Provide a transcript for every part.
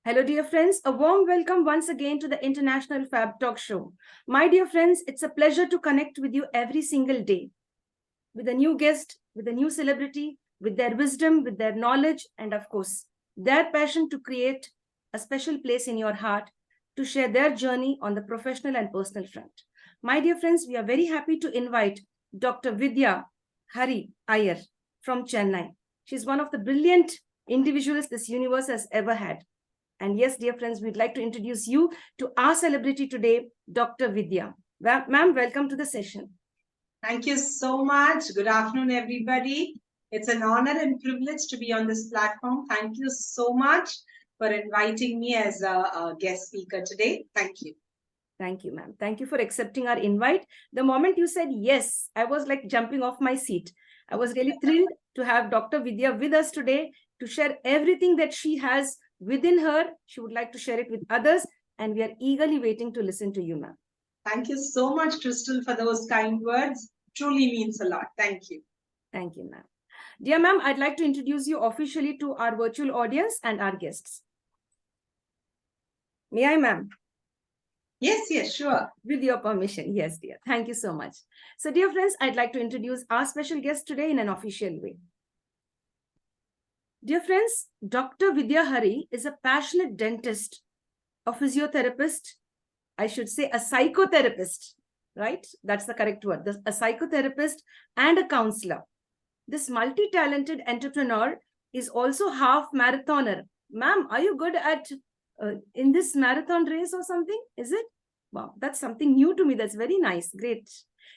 Hello, dear friends. A warm welcome once again to the International Fabtalks show. My dear friends, it's a pleasure to connect with you every single day with a new guest, with a new celebrity, with their wisdom, with their knowledge, and of course, their passion to create a special place in your heart to share their journey on the professional and personal front. My dear friends, we are very happy to invite Dr. Vidya Iyer from Chennai. She's one of the brilliant individuals this universe has ever had. And yes, dear friends, we'd like to introduce you to our celebrity today, Dr. Vidya. Ma'am, welcome to the session. Thank you so much. Good afternoon, everybody. It's an honor and privilege to be on this platform. Thank you so much for inviting me as a guest speaker today. Thank you. Thank you, ma'am. Thank you for accepting our invite. The moment you said yes, I was like jumping off my seat. I was really thrilled to have Dr. Vidya with us today to share everything that she has within her. She would like to share it with others, and we are eagerly waiting to listen to you, ma'am. Thank you so much, Crystal, for those kind words. Truly means a lot. Thank you. Thank you, ma'am. Dear ma'am, I'd like to introduce you officially to our virtual audience and our guests. May I, ma'am? Yes, sure. With your permission. Yes, dear. Thank you so much. So, dear friends, I'd like to introduce our special guest today in an official way. Dear friends, Dr. Vidya Hari is a passionate dentist, a physiotherapist, I should say a psychotherapist, right? That's the correct word. A psychotherapist and a counselor. This multi-talented entrepreneur is also half marathoner. Ma'am, are you good at in this marathon race or something? Is it? Wow, that's something new to me. That's very nice. Great.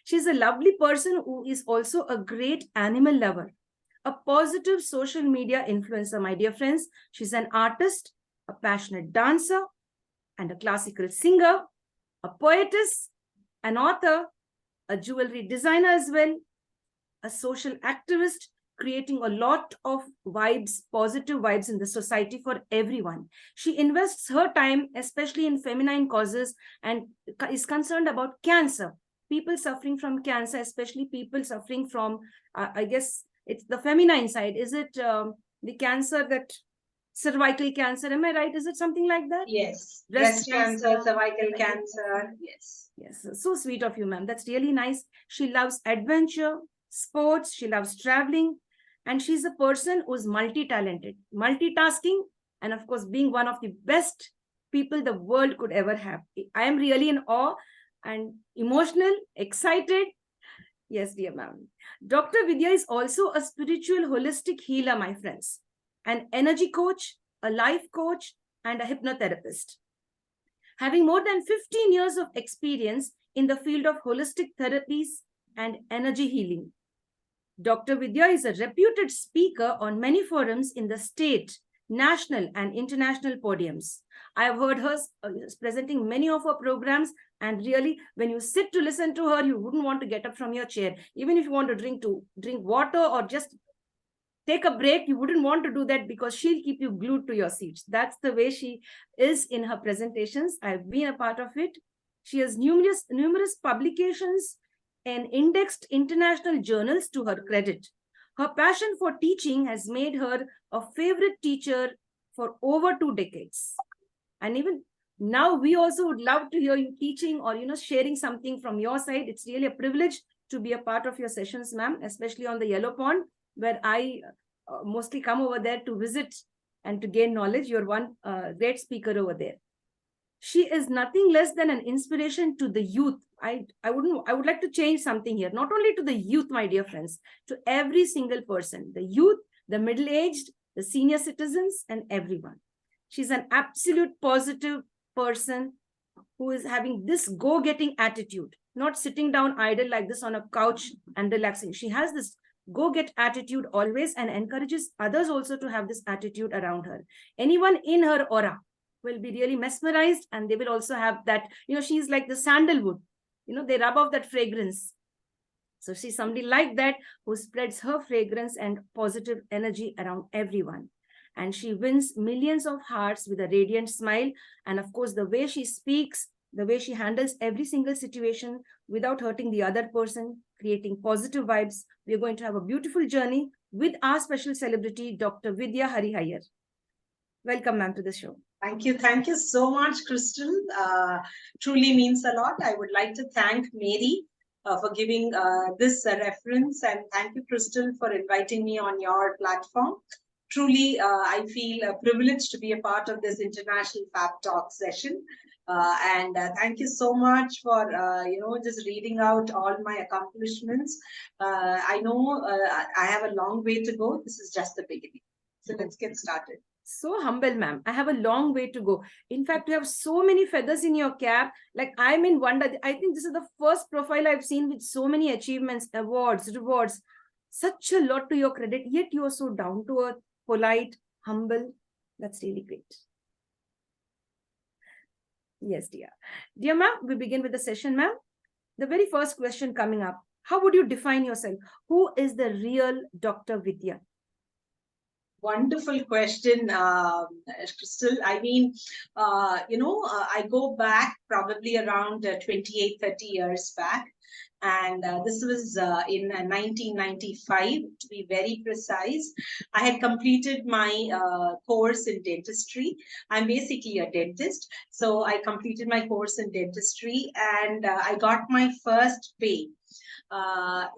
She's a lovely person who is also a great animal lover, a positive social media influencer, my dear friends. She's an artist, a passionate dancer, and a classical singer, a poetess, an author, a jewelry designer as well, a social activist, creating a lot of vibes, positive vibes in the society for everyone. She invests her time, especially in feminine causes, and is concerned about cancer. People suffering from cancer, especially people suffering from, I guess, it's the feminine side. Is it the cancer that cervical cancer? Am I right? Is it something like that? Yes. Breast cancer, cervical cancer. Yes. Yes. So sweet of you, ma'am. That's really nice. She loves adventure, sports. She loves traveling. And she's a person who's multi-talented, multitasking, and of course, being one of the best people the world could ever have. I am really in awe and emotional, excited. Yes, dear ma'am. Dr. Vidya is also a spiritual holistic healer, my friends, an energy coach, a life coach, and a hypnotherapist. Having more than 15 years of experience in the field of holistic therapies and energy healing, Dr. Vidya is a reputed speaker on many forums in the state, national, and international podiums. I have heard her presenting many of her programs, and really, when you sit to listen to her, you wouldn't want to get up from your chair. Even if you want to drink water or just take a break, you wouldn't want to do that because she'll keep you glued to your seats. That's the way she is in her presentations. I've been a part of it. She has numerous publications and indexed international journals to her credit. Her passion for teaching has made her a favorite teacher for over 2 decades. And even now, we also would love to hear you teaching or sharing something from your side. It's really a privilege to be a part of your sessions, ma'am, especially on the Yellow Pond, where I mostly come over there to visit and to gain knowledge. You're one great speaker over there. She is nothing less than an inspiration to the youth. I would like to change something here. Not only to the youth, my dear friends, to every single person, the youth, the middle-aged, the senior citizens, and everyone. She's an absolute positive person who is having this go-getting attitude, not sitting down idle like this on a couch and relaxing. She has this go-get attitude always and encourages others also to have this attitude around her. Anyone in her aura will be really mesmerized, and they will also have that, she's like the sandalwood, they rub off that fragrance. So she's somebody like that who spreads her fragrance and positive energy around everyone. And she wins millions of hearts with a radiant smile. And of course, the way she speaks, the way she handles every single situation without hurting the other person, creating positive vibes. We're going to have a beautiful journey with our special celebrity, Dr. Vidya Iyer. Welcome, ma'am, to the show. Thank you. Thank you so much, Crystal. Truly means a lot. I would like to thank Mary for giving this reference, and thank you, Crystal, for inviting me on your platform. Truly, I feel privileged to be a part of this international Fabtalks session. And thank you so much for just reading out all my accomplishments. I know I have a long way to go. This is just the beginning. So let's get started. So humble, ma'am. I have a long way to go. In fact, you have so many feathers in your cap. Like, I'm in wonder. I think this is the first profile I've seen with so many achievements, awards, rewards. Such a lot to your credit. Yet you are so down to earth, polite, humble. That's really great. Yes, dear. Dear ma'am, we begin with the session, ma'am. The very first question coming up. How would you define yourself? Who is the real Dr. Vidya? Wonderful question, Crystal. I mean, I go back probably around 28, 30 years back. And this was in 1995, to be very precise. I had completed my course in dentistry. I'm basically a dentist. So I completed my course in dentistry, and I got my first pay.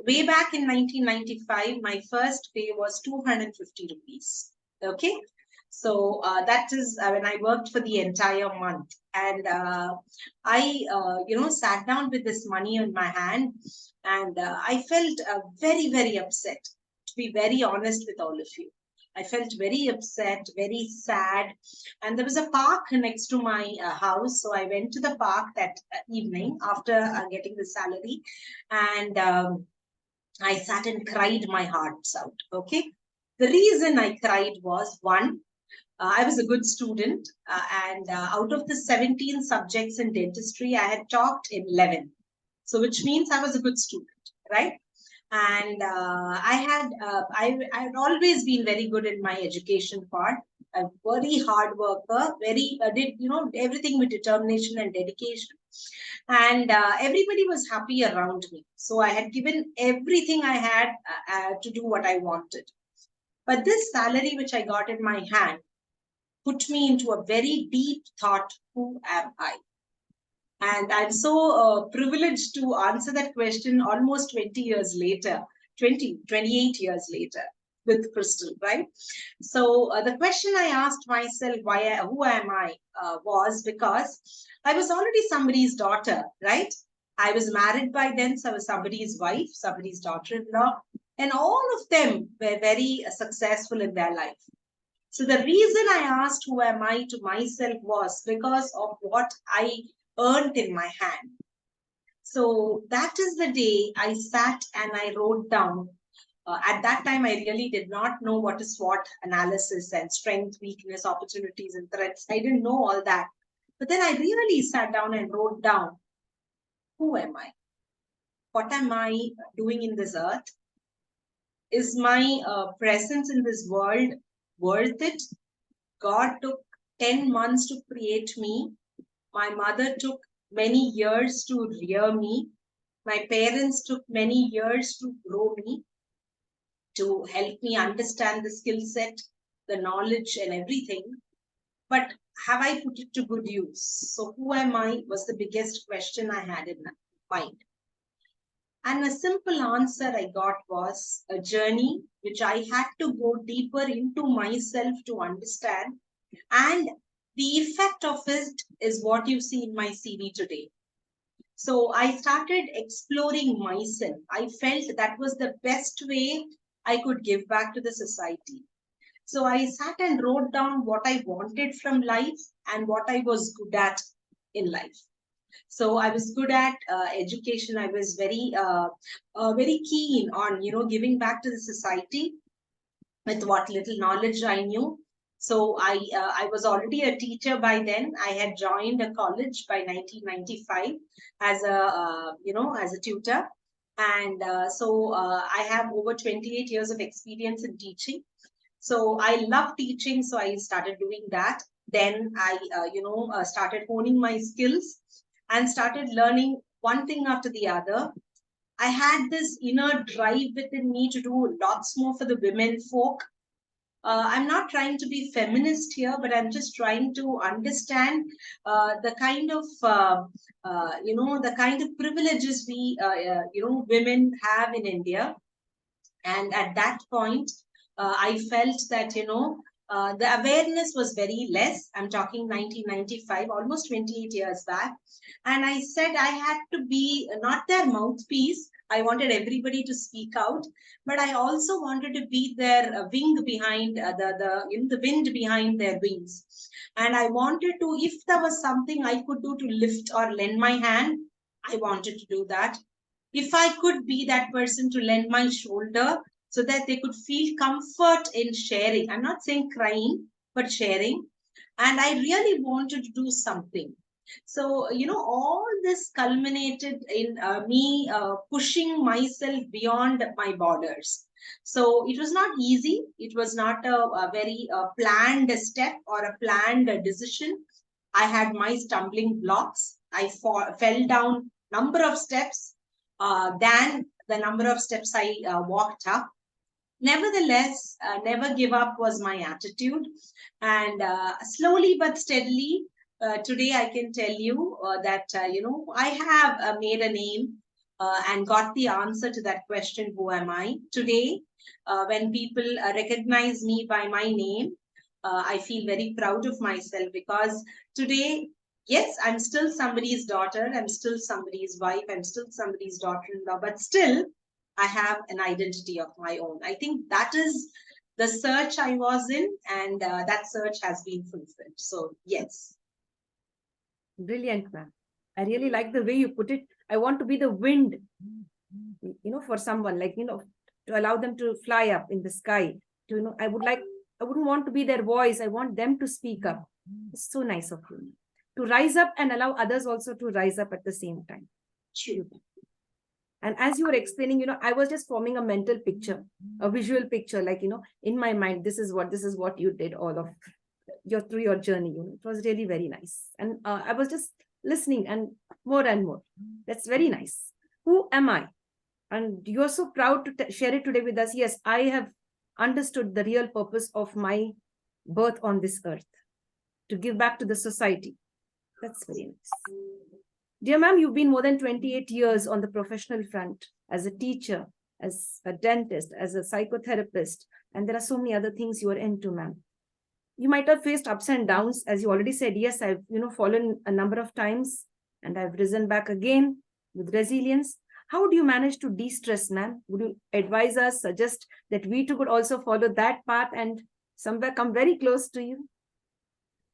Way back in 1995, my first pay was 250 rupees. Okay. So that is when I worked for the entire month. And I sat down with this money in my hand, and I felt very, very upset, to be very honest with all of you. I felt very upset, very sad. And there was a park next to my house. So I went to the park that evening after getting the salary. And I sat and cried my hearts out. Okay. The reason I cried was, one, I was a good student. And out of the 17 subjects in dentistry, I had topped in 11. So which means I was a good student, right? And I had always been very good in my education part. A very hard worker, very did everything with determination and dedication, and everybody was happy around me. So I had given everything I had to do what I wanted. But this salary which I got in my hand put me into a very deep thought: who am I? And I'm so privileged to answer that question almost 20 years later, 28 years later with Crystal, right? So the question I asked myself, who am I, was because I was already somebody's daughter, right? I was married by then, so I was somebody's wife, somebody's daughter-in-law, and all of them were very successful in their life. So the reason I asked who am I to myself was because of what I earned in my hand. So that is the day I sat and I wrote down. At that time, I really did not know what is SWOT analysis and strength, weakness, opportunities, and threats. I didn't know all that. But then I really sat down and wrote down, who am I? What am I doing in this earth? Is my presence in this world worth it? God took 10 months to create me. My mother took many years to rear me. My parents took many years to grow me, to help me understand the skill set, the knowledge, and everything. But have I put it to good use? So who am I was the biggest question I had in my mind. And a simple answer I got was a journey which I had to go deeper into myself to understand. And the effect of it is what you see in my CV today. So I started exploring myself. I felt that was the best way I could give back to the society. So I sat and wrote down what I wanted from life and what I was good at in life. So I was good at education. I was very keen on, giving back to the society with what little knowledge I knew. So I was already a teacher by then. I had joined a college by 1995 as a tutor. And I have over 28 years of experience in teaching. So I love teaching. So I started doing that. Then I, started honing my skills and started learning one thing after the other. I had this inner drive within me to do lots more for the women folk. I'm not trying to be feminist here, but I'm just trying to understand the kind of the kind of privileges we women have in India. And at that point, I felt that the awareness was very less. I'm talking 1995, almost 28 years back. And I said I had to be not their mouthpiece. I wanted everybody to speak out, but I also wanted to be their wing behind the wind behind their wings. And I wanted to, if there was something I could do to lift or lend my hand, I wanted to do that. If I could be that person to lend my shoulder so that they could feel comfort in sharing. I'm not saying crying, but sharing. And I really wanted to do something. So, all this culminated in me pushing myself beyond my borders. So it was not easy. It was not a very planned step or a planned decision. I had my stumbling blocks. I fell down number of steps than the number of steps I walked up. Nevertheless, never give up was my attitude. And slowly but steadily, today I can tell you that, I have made a name and got the answer to that question, who am I? Today, when people recognize me by my name, I feel very proud of myself because today, yes, I'm still somebody's daughter, I'm still somebody's wife, I'm still somebody's daughter-in-law, but still, I have an identity of my own. I think that is the search I was in, and that search has been fulfilled. So, yes. Brilliant, ma'am. I really like the way you put it. I want to be the wind, for someone, like, to allow them to fly up in the sky. I wouldn't want to be their voice. I want them to speak up. It's so nice of you to rise up and allow others also to rise up at the same time. True. And as you were explaining, I was just forming a mental picture, a visual picture, like, in my mind, this is what you did all of through your journey. It was really very nice. And I was just listening and more. That's very nice. Who am I? And you're so proud to share it today with us. Yes, I have understood the real purpose of my birth on this earth, to give back to the society. That's very nice. Dear ma'am, you've been more than 28 years on the professional front as a teacher, as a dentist, as a psychotherapist, and there are so many other things you are into, ma'am. You might have faced ups and downs, as you already said. Yes, I've fallen a number of times and I've risen back again with resilience. How do you manage to de-stress, ma'am? Would you advise us, suggest that we too could also follow that path and somewhere come very close to you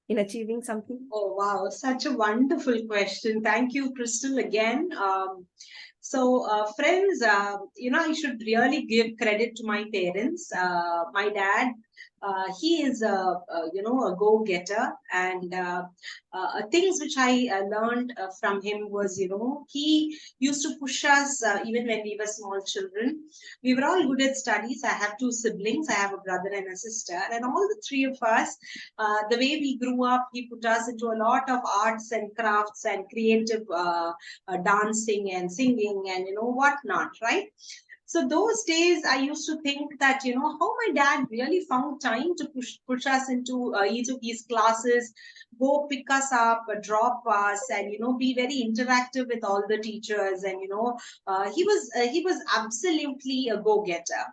in achieving something? Oh, wow. Such a wonderful question. Thank you, Crystal, again. Friends, I should really give credit to my parents. My dad, he is a go-getter, and things which I learned from him was, he used to push us even when we were small children. We were all good at studies. I have two siblings. I have a brother and a sister, and all the three of us, the way we grew up, he put us into a lot of arts and crafts and creative dancing and singing and whatnot, right? So those days I used to think that how my dad really found time to push us into each of these classes, go pick us up, drop us, and be very interactive with all the teachers. And he was absolutely a go-getter.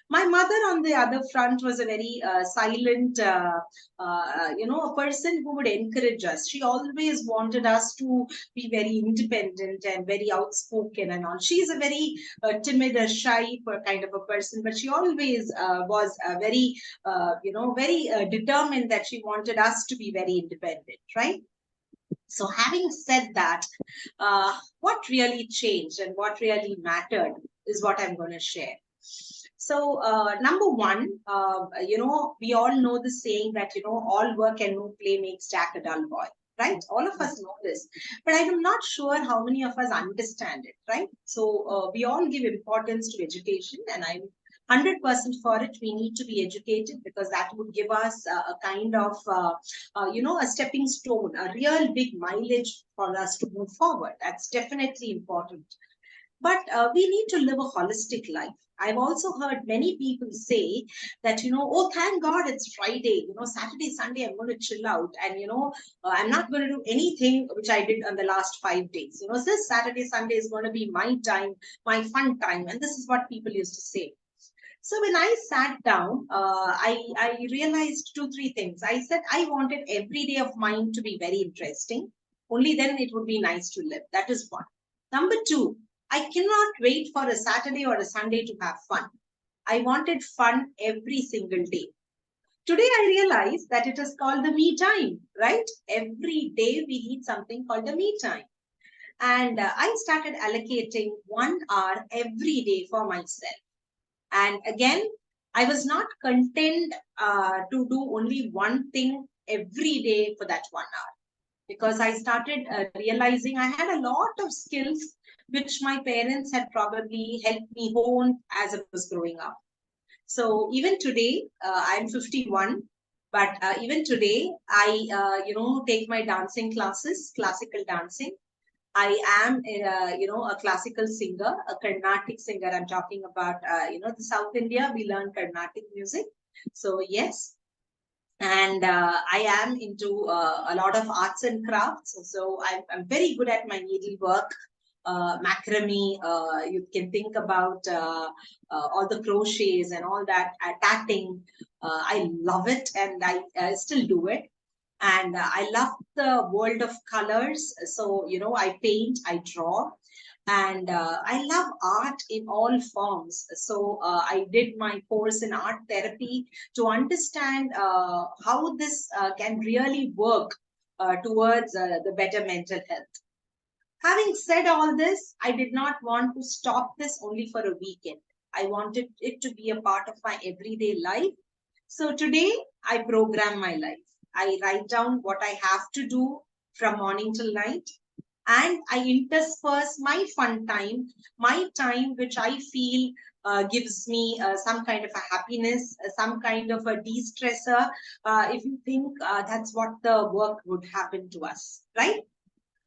My mother, on the other front, was a very silent, a person who would encourage us. She always wanted us to be very independent and very outspoken and all. She's a very timid, shy kind of a person, but she always was very, very determined that she wanted us to be very independent, right? So having said that, what really changed and what really mattered is what I'm going to share. So, number one, we all know the saying that, all work and no play makes Jack a dull boy, right? All of us know this, but I'm not sure how many of us understand it, right? So, we all give importance to education, and I'm 100% for it. We need to be educated because that would give us a kind of, a stepping stone, a real big mileage for us to move forward. That's definitely important. But we need to live a holistic life. I've also heard many people say that, oh, thank God it's Friday, Saturday, Sunday, I'm going to chill out. And, I'm not going to do anything which I did on the last 5 days. This Saturday, Sunday is going to be my time, my fun time. And this is what people used to say. So when I sat down, I realized 2, 3 things. I said I wanted every day of mine to be very interesting. Only then it would be nice to live. That is one. Number two, I cannot wait for a Saturday or a Sunday to have fun. I wanted fun every single day. Today I realize that it is called the me time, right? Every day we need something called the me time. And I started allocating 1 hour every day for myself. And again, I was not content to do only one thing every day for that 1 hour, because I started realizing I had a lot of skills which my parents had probably helped me hone as I was growing up. So even today, I'm 51, but even today, I take my dancing classes, classical dancing. I am, a classical singer, a Carnatic singer. I'm talking about, the South India, we learn Carnatic music. So yes, and I am into a lot of arts and crafts. So I'm very good at my needlework, macrame. You can think about all the crochets and all that, tatting. I love it, and I still do it. And I love the world of colors. So, I paint, I draw, and I love art in all forms. So I did my course in art therapy to understand how this can really work towards the better mental health. Having said all this, I did not want to stop this only for a weekend. I wanted it to be a part of my everyday life. So today I program my life. I write down what I have to do from morning till night, and I intersperse my fun time, my time which I feel gives me some kind of a happiness, some kind of a de-stressor. If you think that's what the work would happen to us, right?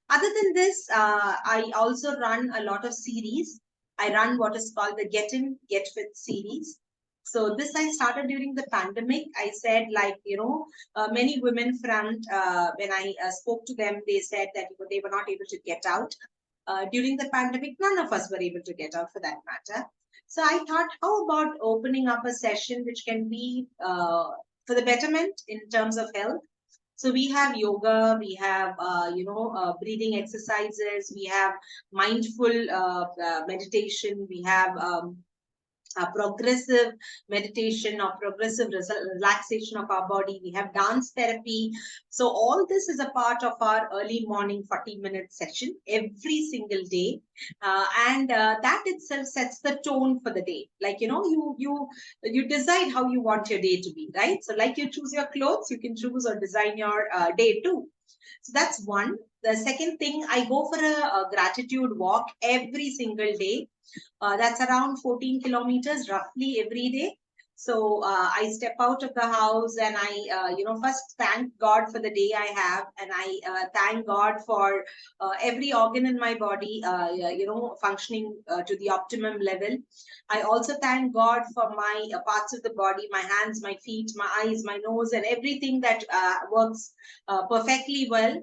Other than this, I also run a lot of series. I run what is called the Get In, Get Fit series. So this I started during the pandemic. I said, like, many women from, when I spoke to them, they said that they were not able to get out. During the pandemic, none of us were able to get out for that matter. So I thought, how about opening up a session which can be for the betterment in terms of health? So we have yoga, we have breathing exercises, we have mindful meditation, we have progressive meditation or progressive relaxation of our body. We have dance therapy. So all this is a part of our early morning 40-minute session every single day. And that itself sets the tone for the day. Like, you decide how you want your day to be, right? So like you choose your clothes, you can choose or design your day too. So that's one. The second thing, I go for a gratitude walk every single day. That's around 14 kilometers roughly every day. So I step out of the house and I, first thank God for the day I have, and I thank God for every organ in my body, functioning to the optimum level. I also thank God for my parts of the body, my hands, my feet, my eyes, my nose, and everything that works perfectly well.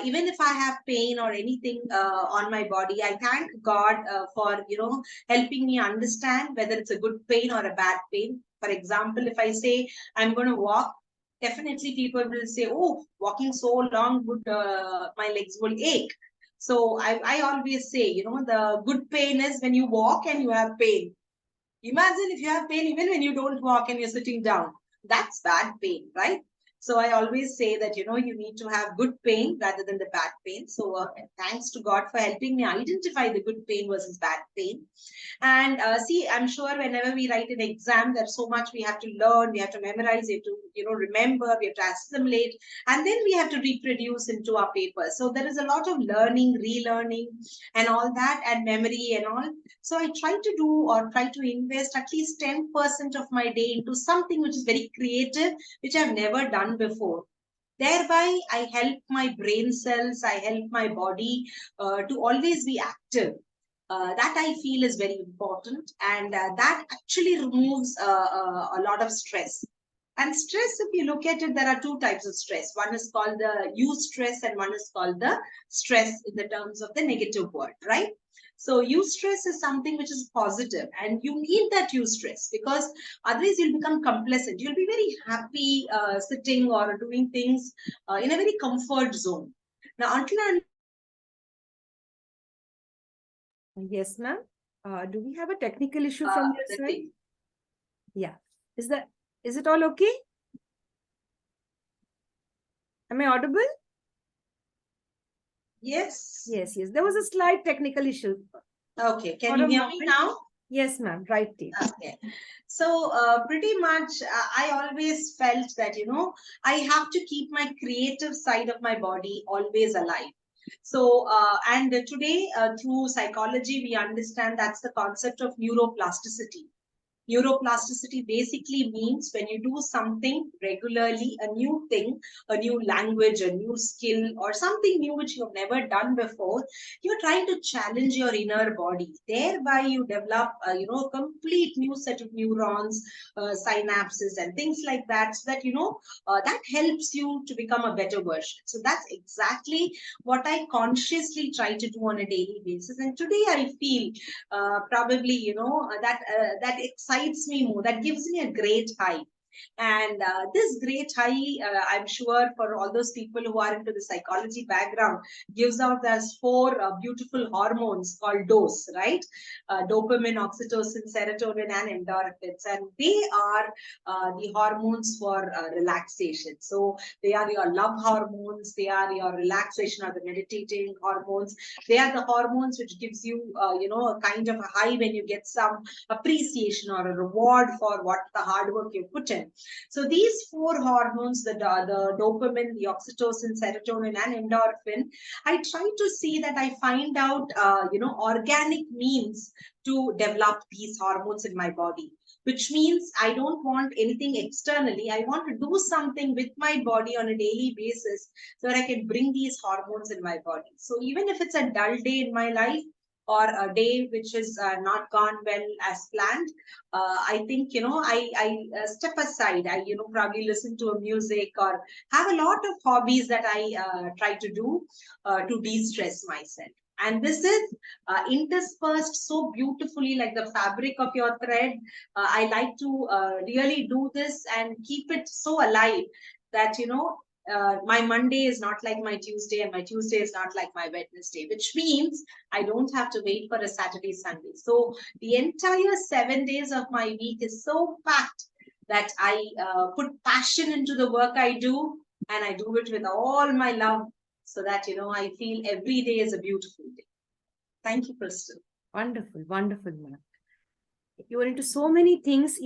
Even if I have pain or anything on my body, I thank God for, helping me understand whether it's a good pain or a bad pain. For example, if I say I'm going to walk, definitely people will say, oh, walking so long, my legs will ache. So I always say, the good pain is when you walk and you have pain. Imagine if you have pain even when you don't walk and you're sitting down. That's bad pain, right? So I always say that, you need to have good pain rather than the bad pain. So thanks to God for helping me identify the good pain versus bad pain. And see, I'm sure whenever we write an exam, there's so much we have to learn, we have to memorize, we have to, remember, we have to assimilate, and then we have to reproduce into our paper. So there is a lot of learning, relearning, and all that, and memory and all. So I try to do or try to invest at least 10% of my day into something which is very creative, which I've never done before. Thereby, I help my brain cells, I help my body to always be active. That I feel is very important, and that actually removes a lot of stress. And stress, if you look at it, there are two types of stress. One is called the eustress, and one is called the stress in the terms of the negative word, right? So eustress is something which is positive, and you need that eustress, because otherwise you'll become complacent. You'll be very happy sitting or doing things in a very comfort zone. Now, until and Yes, ma'am. Do we have a technical issue from your the side? thing. Yeah. Is it all okay? Am I audible? Yes. Yes, yes. There was a slight technical issue. Okay. Can For you a hear me moment. now? Yes, ma'am. Right, dear. Okay. So pretty much I always felt that, I have to keep my creative side of my body always alive. So, and today through psychology, we understand that's the concept of neuroplasticity. Neuroplasticity basically means when you do something regularly, a new thing, a new language, a new skill, or something new which you've never done before, you're trying to challenge your inner body. Thereby, you develop, a complete new set of neurons, synapses, and things like that. So that that helps you to become a better version. So that's exactly what I consciously try to do on a daily basis. And today, I feel probably that excites me more, that gives me a great high. And this great high, I'm sure for all those people who are into the psychology background, gives out as four beautiful hormones called dose, right? Dopamine, oxytocin, serotonin, and endorphins. And they are the hormones for relaxation. So they are your love hormones, they are your relaxation or the meditating hormones. They are the hormones which gives you, a kind of a high when you get some appreciation or a reward for what the hard work you put in. So these four hormones, the dopamine, the oxytocin, serotonin, and endorphin, I try to see that I find out, organic means to develop these hormones in my body, which means I don't want anything externally. I want to do something with my body on a daily basis so that I can bring these hormones in my body. So even if it's a dull day in my life, or a day which is not gone well as planned, I think, I step aside. I, probably listen to a music or have a lot of hobbies that I try to do to de-stress myself. And this is interspersed so beautifully like the fabric of your thread. I like to really do this and keep it so alive that, my Monday is not like my Tuesday, and my Tuesday is not like my Wednesday, which means I don't have to wait for a Saturday, Sunday. So the entire 7 days of my week is so packed that I put passion into the work I do, and I do it with all my love, so that, I feel every day is a beautiful day. Thank you, Crystal. Wonderful, wonderful, ma'am. You are into so many things.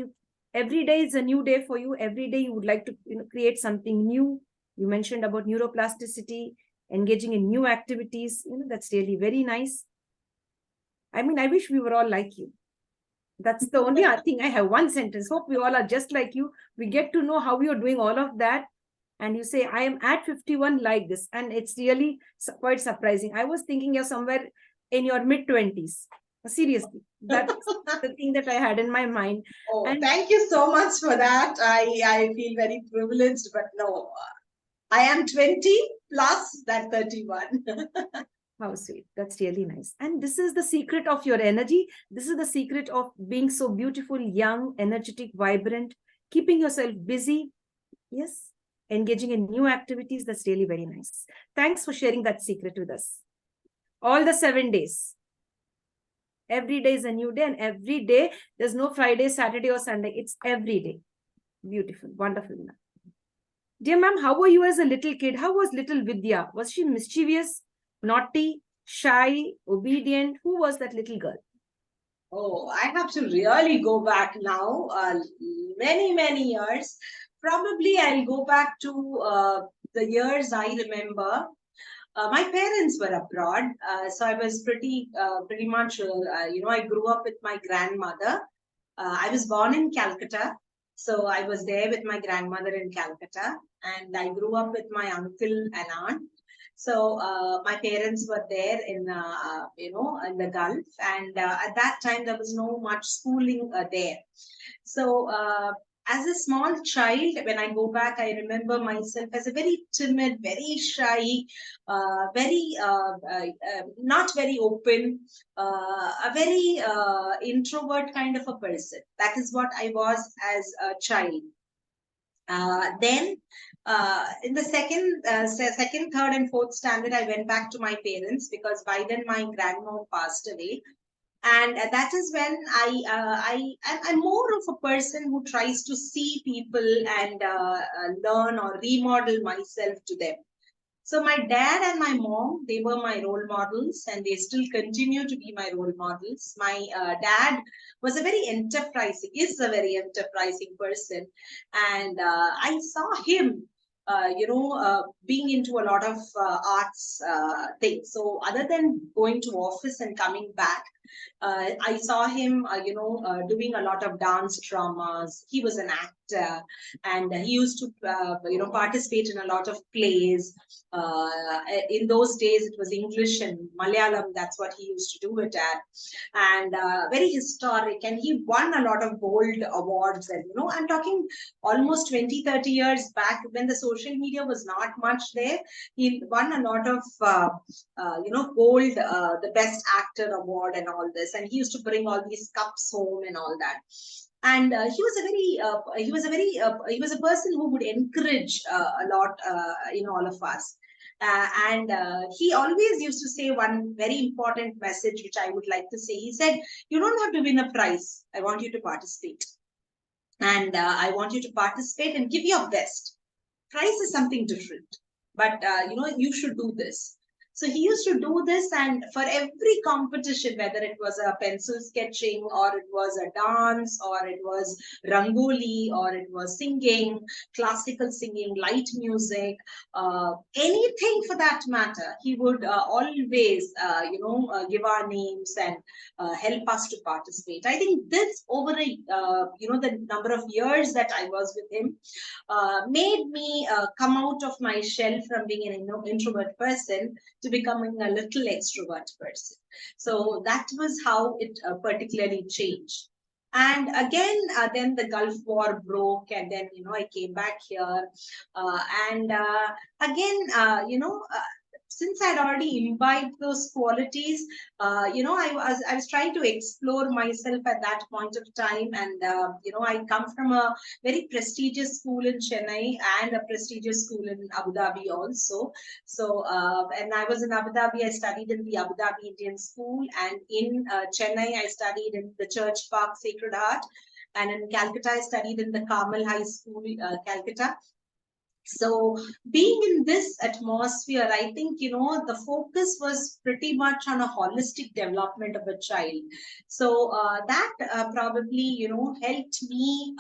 Every day is a new day for you. Every day you would like to create something new. You mentioned about neuroplasticity, engaging in new activities. That's really very nice. I mean, I wish we were all like you. That's the only thing I have. One sentence. Hope we all are just like you. We get to know how you're doing all of that. And you say, I am at 51 like this. And it's really quite surprising. I was thinking you're somewhere in your mid-20s. Seriously, that's the thing that I had in my mind. Oh, and thank you so much for that. I feel very privileged, but no, I am 20 plus that 31. How sweet. That's really nice. And this is the secret of your energy. This is the secret of being so beautiful, young, energetic, vibrant, keeping yourself busy. Yes. Engaging in new activities. That's really very nice. Thanks for sharing that secret with us. All the 7 days. Every day is a new day, and every day there's no Friday, Saturday, or Sunday. It's every day. Beautiful. Wonderful. Dear ma'am, how were you as a little kid? How was little Vidya? Was she mischievous, naughty, shy, obedient? Who was that little girl? Oh, I have to really go back now, many, many years. Probably I'll go back to the years I remember. My parents were abroad, so I was pretty much, I grew up with my grandmother. I was born in Calcutta, So I was there with my grandmother in Calcutta, and I grew up with my uncle and aunt. So my parents were there in in the Gulf, and at that time there was no much schooling there. So as a small child, when I go back, I remember myself as a very timid, very shy, very not very open, a very introvert kind of a person. That is what I was as a child. Then in the second, third, and fourth standard, I went back to my parents because by then my grandmom passed away, and that is when I'm more of a person who tries to see people and learn or remodel myself to them. So my dad and my mom, they were my role models, and they still continue to be my role models. My dad was a very enterprising, is a very enterprising person, and I saw him. Being into a lot of arts things. So, other than going to office and coming back, I saw him, doing a lot of dance dramas. He was an actor, and he used to, participate in a lot of plays. In those days, it was English and Malayalam. That's what he used to do it at, and very historic. And he won a lot of gold awards. And I'm talking almost 20, 30 years back when the social media was not much there. He won a lot of, gold, the best actor award and all this. And he used to bring all these cups home and all that. And he was a person who would encourage a lot in all of us. And he always used to say one very important message, which I would like to say. He said, "You don't have to win a prize. I want you to participate. And I want you to participate and give your best. Prize is something different, but you should do this." So he used to do this, and for every competition, whether it was a pencil sketching, or it was a dance, or it was rangoli, or it was singing, classical singing, light music, anything for that matter, he would always give our names and help us to participate. I think this, over the number of years that I was with him, made me come out of my shell from being an introvert person to becoming a little extrovert person. So that was how it particularly changed. And again, then the Gulf War broke, and then I came back here, and again, since I'd already imbibed those qualities, I was trying to explore myself at that point of time. And I come from a very prestigious school in Chennai and a prestigious school in Abu Dhabi also. So, and I was in Abu Dhabi, I studied in the Abu Dhabi Indian School, and in Chennai, I studied in the Church Park Sacred Heart, and in Calcutta, I studied in the Carmel High School, Calcutta. So being in this atmosphere, I think, the focus was pretty much on a holistic development of a child. So that probably, helped me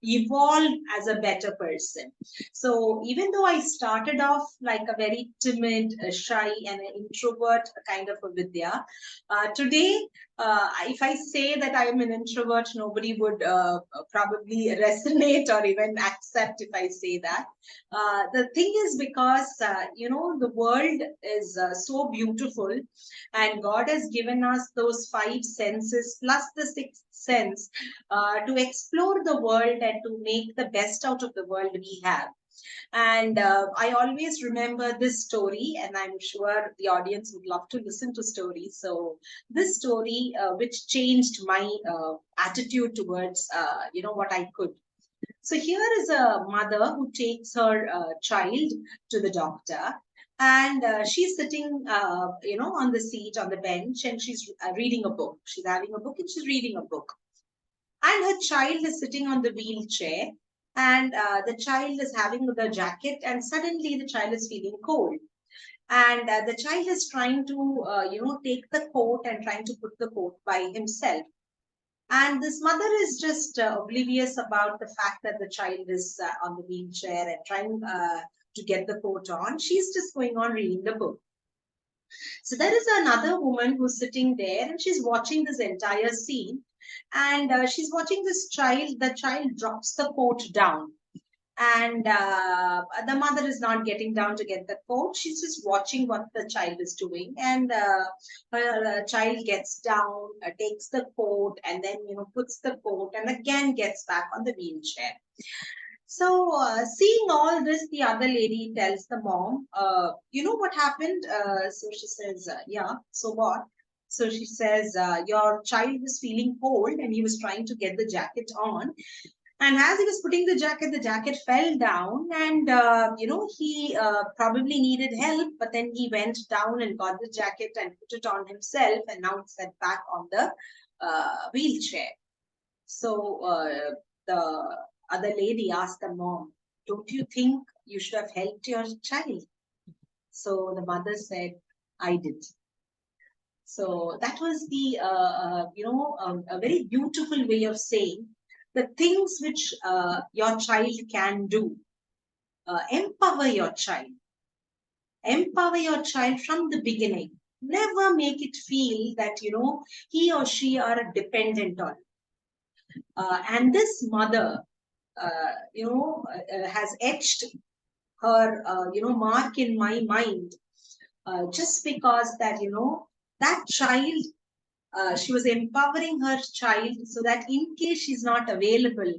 evolve as a better person. So even though I started off like a very timid, shy, and an introvert kind of a Vidya, today, if I say that I am an introvert, nobody would probably resonate or even accept if I say that. The thing is, because the world is so beautiful, and God has given us those 5 senses plus the 6th sense to explore the world and to make the best out of the world we have. And I always remember this story, and I'm sure the audience would love to listen to stories. So this story, which changed my attitude towards, what I could. So here is a mother who takes her child to the doctor, and she's sitting, on the seat, on the bench, and she's reading a book. She's having a book and she's reading a book. And her child is sitting on the wheelchair, and the child is having the jacket, and suddenly the child is feeling cold. And the child is trying to, take the coat and trying to put the coat by himself. And this mother is just oblivious about the fact that the child is on the wheelchair and trying to get the coat on. She's just going on reading the book. So there is another woman who's sitting there, and she's watching this entire scene. And she's watching this child. The child drops the coat down, and the mother is not getting down to get the coat. She's just watching what the child is doing, and her child gets down, takes the coat, and then puts the coat, and again gets back on the wheelchair. So, seeing all this, the other lady tells the mom, you know what happened? So she says, yeah, so what? So she says, your child was feeling cold and he was trying to get the jacket on. And as he was putting the jacket fell down, and he probably needed help, but then he went down and got the jacket and put it on himself, and now it's set back on the wheelchair. So the other lady asked the mom, don't you think you should have helped your child? So the mother said, I did. So that was the, a very beautiful way of saying the things which your child can do. Empower your child. Empower your child from the beginning. Never make it feel that, he or she are dependent on. And this mother, has etched her, mark in my mind, just because that, that child, she was empowering her child so that in case she's not available,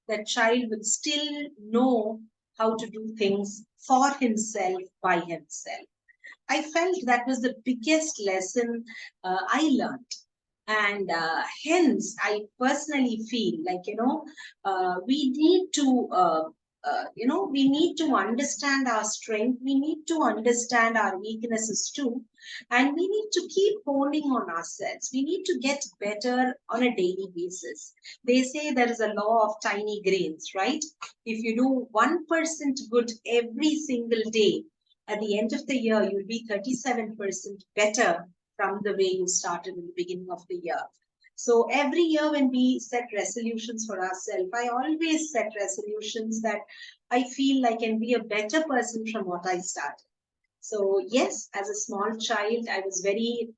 that child would still know how to do things for himself, by himself. I felt that was the biggest lesson I learned. And hence, I personally feel like, we need to, we need to understand our strength. We need to understand our weaknesses too. And we need to keep honing on ourselves. We need to get better on a daily basis. They say there is a law of tiny grains, right? If you do 1% good every single day, at the end of the year, you'll be 37% better from the way you started in the beginning of the year. So every year when we set resolutions for ourselves, I always set resolutions that I feel I can be a better person from what I started. So yes, as a small child, I was very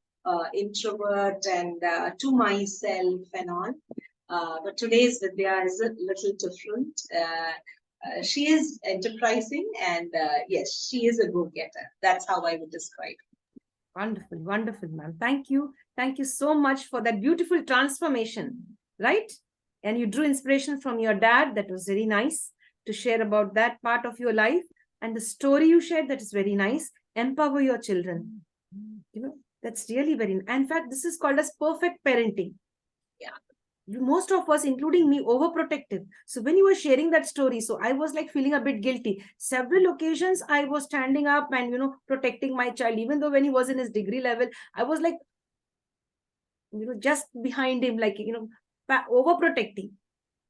introvert and to myself and all. But today's Vidya is a little different. She is enterprising, and yes, she is a go-getter. That's how I would describe her. Wonderful, wonderful, ma'am. Thank you. Thank you so much for that beautiful transformation, right? And you drew inspiration from your dad. That was very nice to share about that part of your life. And the story you shared, that is very nice. Empower your children. That's really very nice. In fact, this is called as perfect parenting. Yeah. Most of us, including me, overprotective. So when you were sharing that story, so I was like feeling a bit guilty. Several occasions I was standing up and, protecting my child, even though when he was in his degree level, I was like, just behind him, like, overprotecting.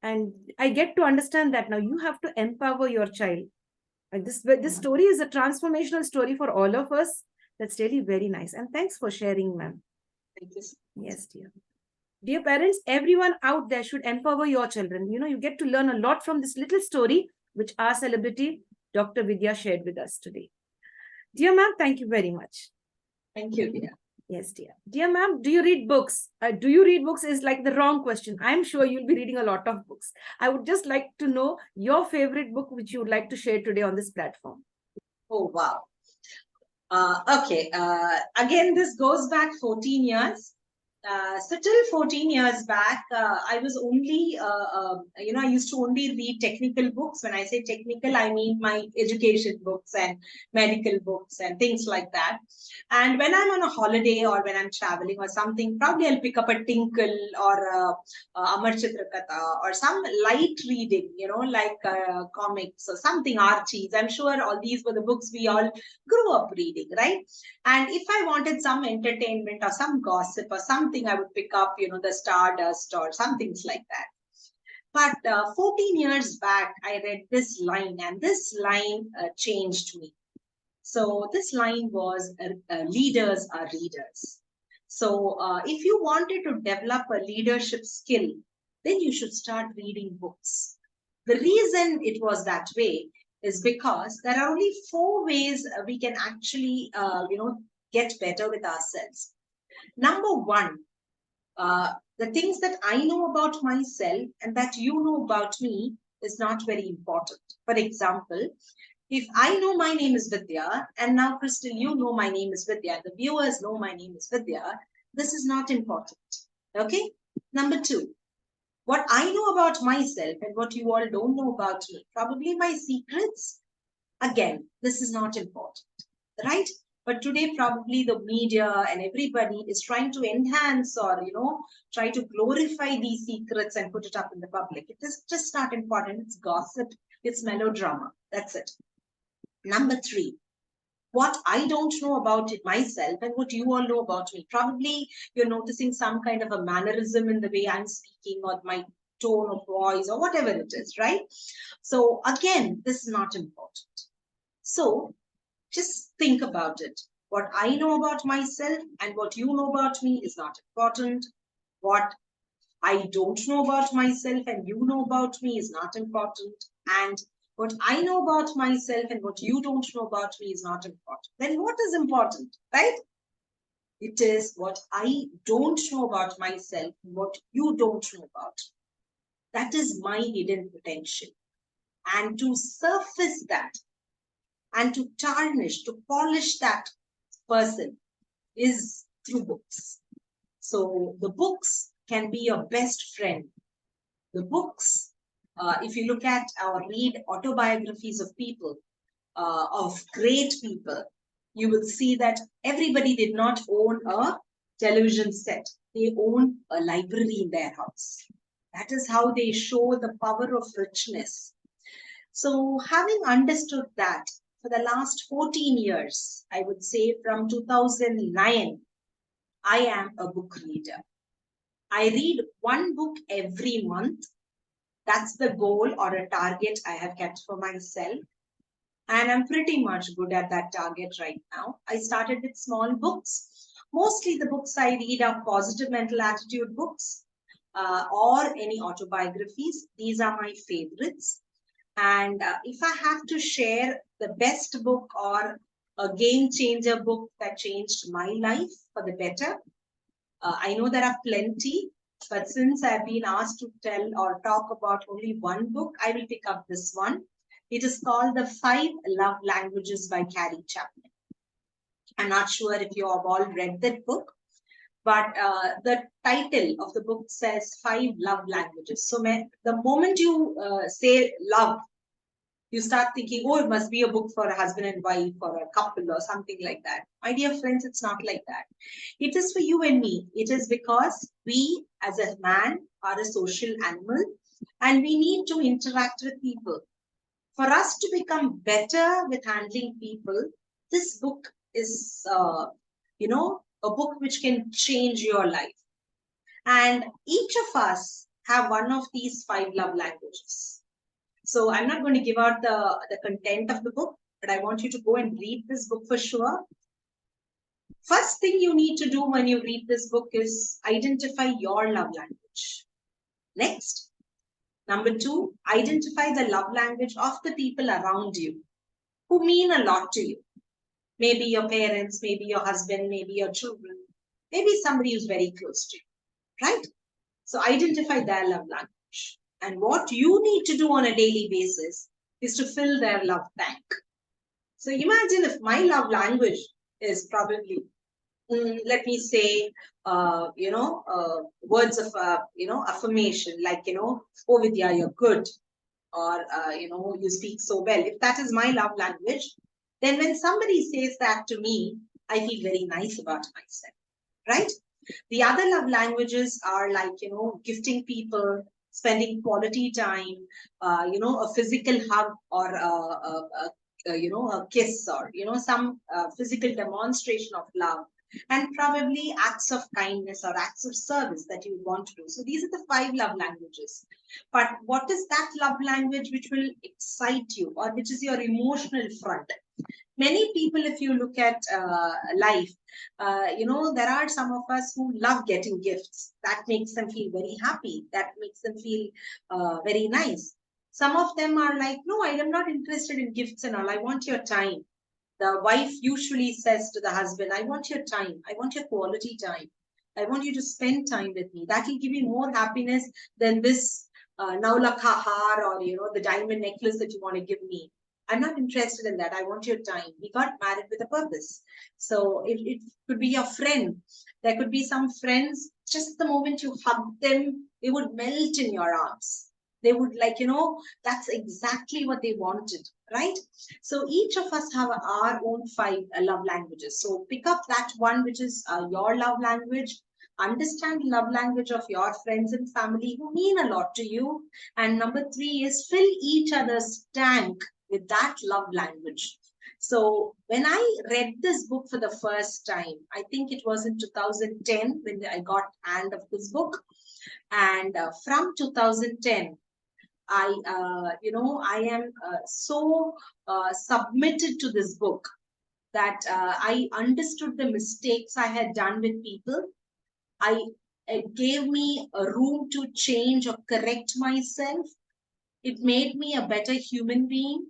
And I get to understand that now you have to empower your child. And this story is a transformational story for all of us. That's really very nice. And thanks for sharing, ma'am. Thank you. Yes, dear. Dear parents, everyone out there should empower your children. You get to learn a lot from this little story, which our celebrity, Dr. Vidya, shared with us today. Dear ma'am, thank you very much. Thank you, dear. Yes, dear. Dear ma'am, do you read books? Do you read books is like the wrong question. I'm sure you'll be reading a lot of books. I would just like to know your favorite book, which you would like to share today on this platform. Oh, wow. Okay. Again, this goes back 14 years. So till 14 years back, I was only, I used to only read technical books. When I say technical, I mean my education books and medical books and things like that. And when I'm on a holiday or when I'm traveling or something, probably I'll pick up a Tinkle or Amar Chitrakatha or some light reading, like comics or something, Archies. I'm sure all these were the books we all grew up reading, right? And if I wanted some entertainment or some gossip or something, I would pick up, the Stardust or some things like that. But 14 years back, I read this line, and this line changed me. So this line was, leaders are readers. So if you wanted to develop a leadership skill, then you should start reading books. The reason it was that way is because there are only 4 ways we can actually, get better with ourselves. Number 1, The things that I know about myself and that you know about me is not very important. For example, if I know my name is Vidya, and now, Crystal, you know my name is Vidya, the viewers know my name is Vidya, this is not important. Okay? Number two, what I know about myself and what you all don't know about me, probably my secrets, again, this is not important, right? But today, probably the media and everybody is trying to enhance or, try to glorify these secrets and put it up in the public. It is just not important. It's gossip. It's melodrama. That's it. Number three, what I don't know about it myself and what you all know about me. Probably you're noticing some kind of a mannerism in the way I'm speaking or my tone of voice or whatever it is, right? So again, this is not important. So just think about it. What I know about myself and what you know about me is not important. What I don't know about myself and you know about me is not important. And what I know about myself and what you don't know about me is not important. Then what is important, right? It is what I don't know about myself and what you don't know about. That is my hidden potential. And to surface that and to tarnish, to polish that person is through books. So the books can be your best friend. The books, if you look at or read autobiographies of people, of great people, you will see that everybody did not own a television set. They own a library in their house. That is how they show the power of richness. So having understood that for the last 14 years, I would say from 2009, I am a book reader. I read one book every month. That's the goal or a target I have kept for myself. And I'm pretty much good at that target right now. I started with small books. Mostly the books I read are positive mental attitude books or any autobiographies. These are my favorites. And if I have to share the best book or a game changer book that changed my life for the better, I know there are plenty, but since I've been asked to tell or talk about only one book, I will pick up this one. It is called The 5 Love Languages by Carrie Chapman. I'm not sure if you have all read that book, but the title of the book says 5 Love Languages. So the moment you say love, you start thinking, oh, it must be a book for a husband and wife or a couple or something like that. My dear friends, it's not like that. It is for you and me. It is because we as a man are a social animal and we need to interact with people. For us to become better with handling people, this book is, a book which can change your life. And each of us have one of these 5 love languages. So I'm not going to give out the content of the book, but I want you to go and read this book for sure. First thing you need to do when you read this book is identify your love language. Next, number 2, identify the love language of the people around you who mean a lot to you. Maybe your parents, maybe your husband, maybe your children, maybe somebody who's very close to you, right? So identify their love language. And what you need to do on a daily basis is to fill their love tank. So imagine if my love language is probably, let me say, words of, affirmation, like, oh, Vidya, you're good. Or, you speak so well. If that is my love language, then when somebody says that to me, I feel very nice about myself, right? The other love languages are like, gifting people, spending quality time, a physical hug or a kiss or, some physical demonstration of love, and probably acts of kindness or acts of service that you want to do. So these are the 5 love languages. But what is that love language which will excite you or which is your emotional front? Many people, if you look at life, there are some of us who love getting gifts. That makes them feel very happy. That makes them feel very nice. Some of them are like, no, I am not interested in gifts and all. I want your time. The wife usually says to the husband, I want your time. I want your quality time. I want you to spend time with me. That will give me more happiness than this Naulakha har or, the diamond necklace that you want to give me. I'm not interested in that. I want your time. We got married with a purpose. So it could be your friend. There could be some friends, just the moment you hug them, they would melt in your arms. They would that's exactly what they wanted, right? So each of us have our own 5 love languages. So pick up that one which is your love language. Understand the love language of your friends and family who mean a lot to you. And number 3 is fill each other's tank with that love language. So when I read this book for the first time, I think it was in 2010 when I got hand of this book. And from 2010, I am so submitted to this book that I understood the mistakes I had done with people. It gave me a room to change or correct myself. It made me a better human being.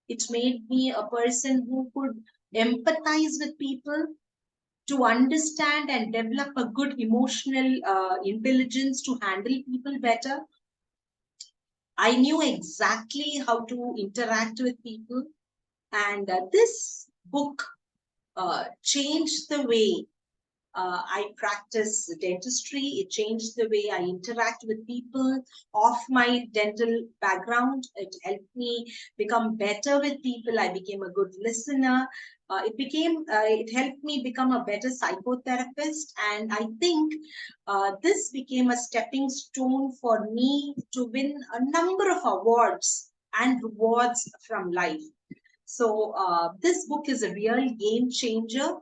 It made me a person who could empathize with people, to understand and develop a good emotional intelligence to handle people better. I knew exactly how to interact with people. And this book changed the way I practice dentistry. It changed the way I interact with people of my dental background. It helped me become better with people. I became a good listener. It helped me become a better psychotherapist. And I think this became a stepping stone for me to win a number of awards and rewards from life. So this book is a real game changer.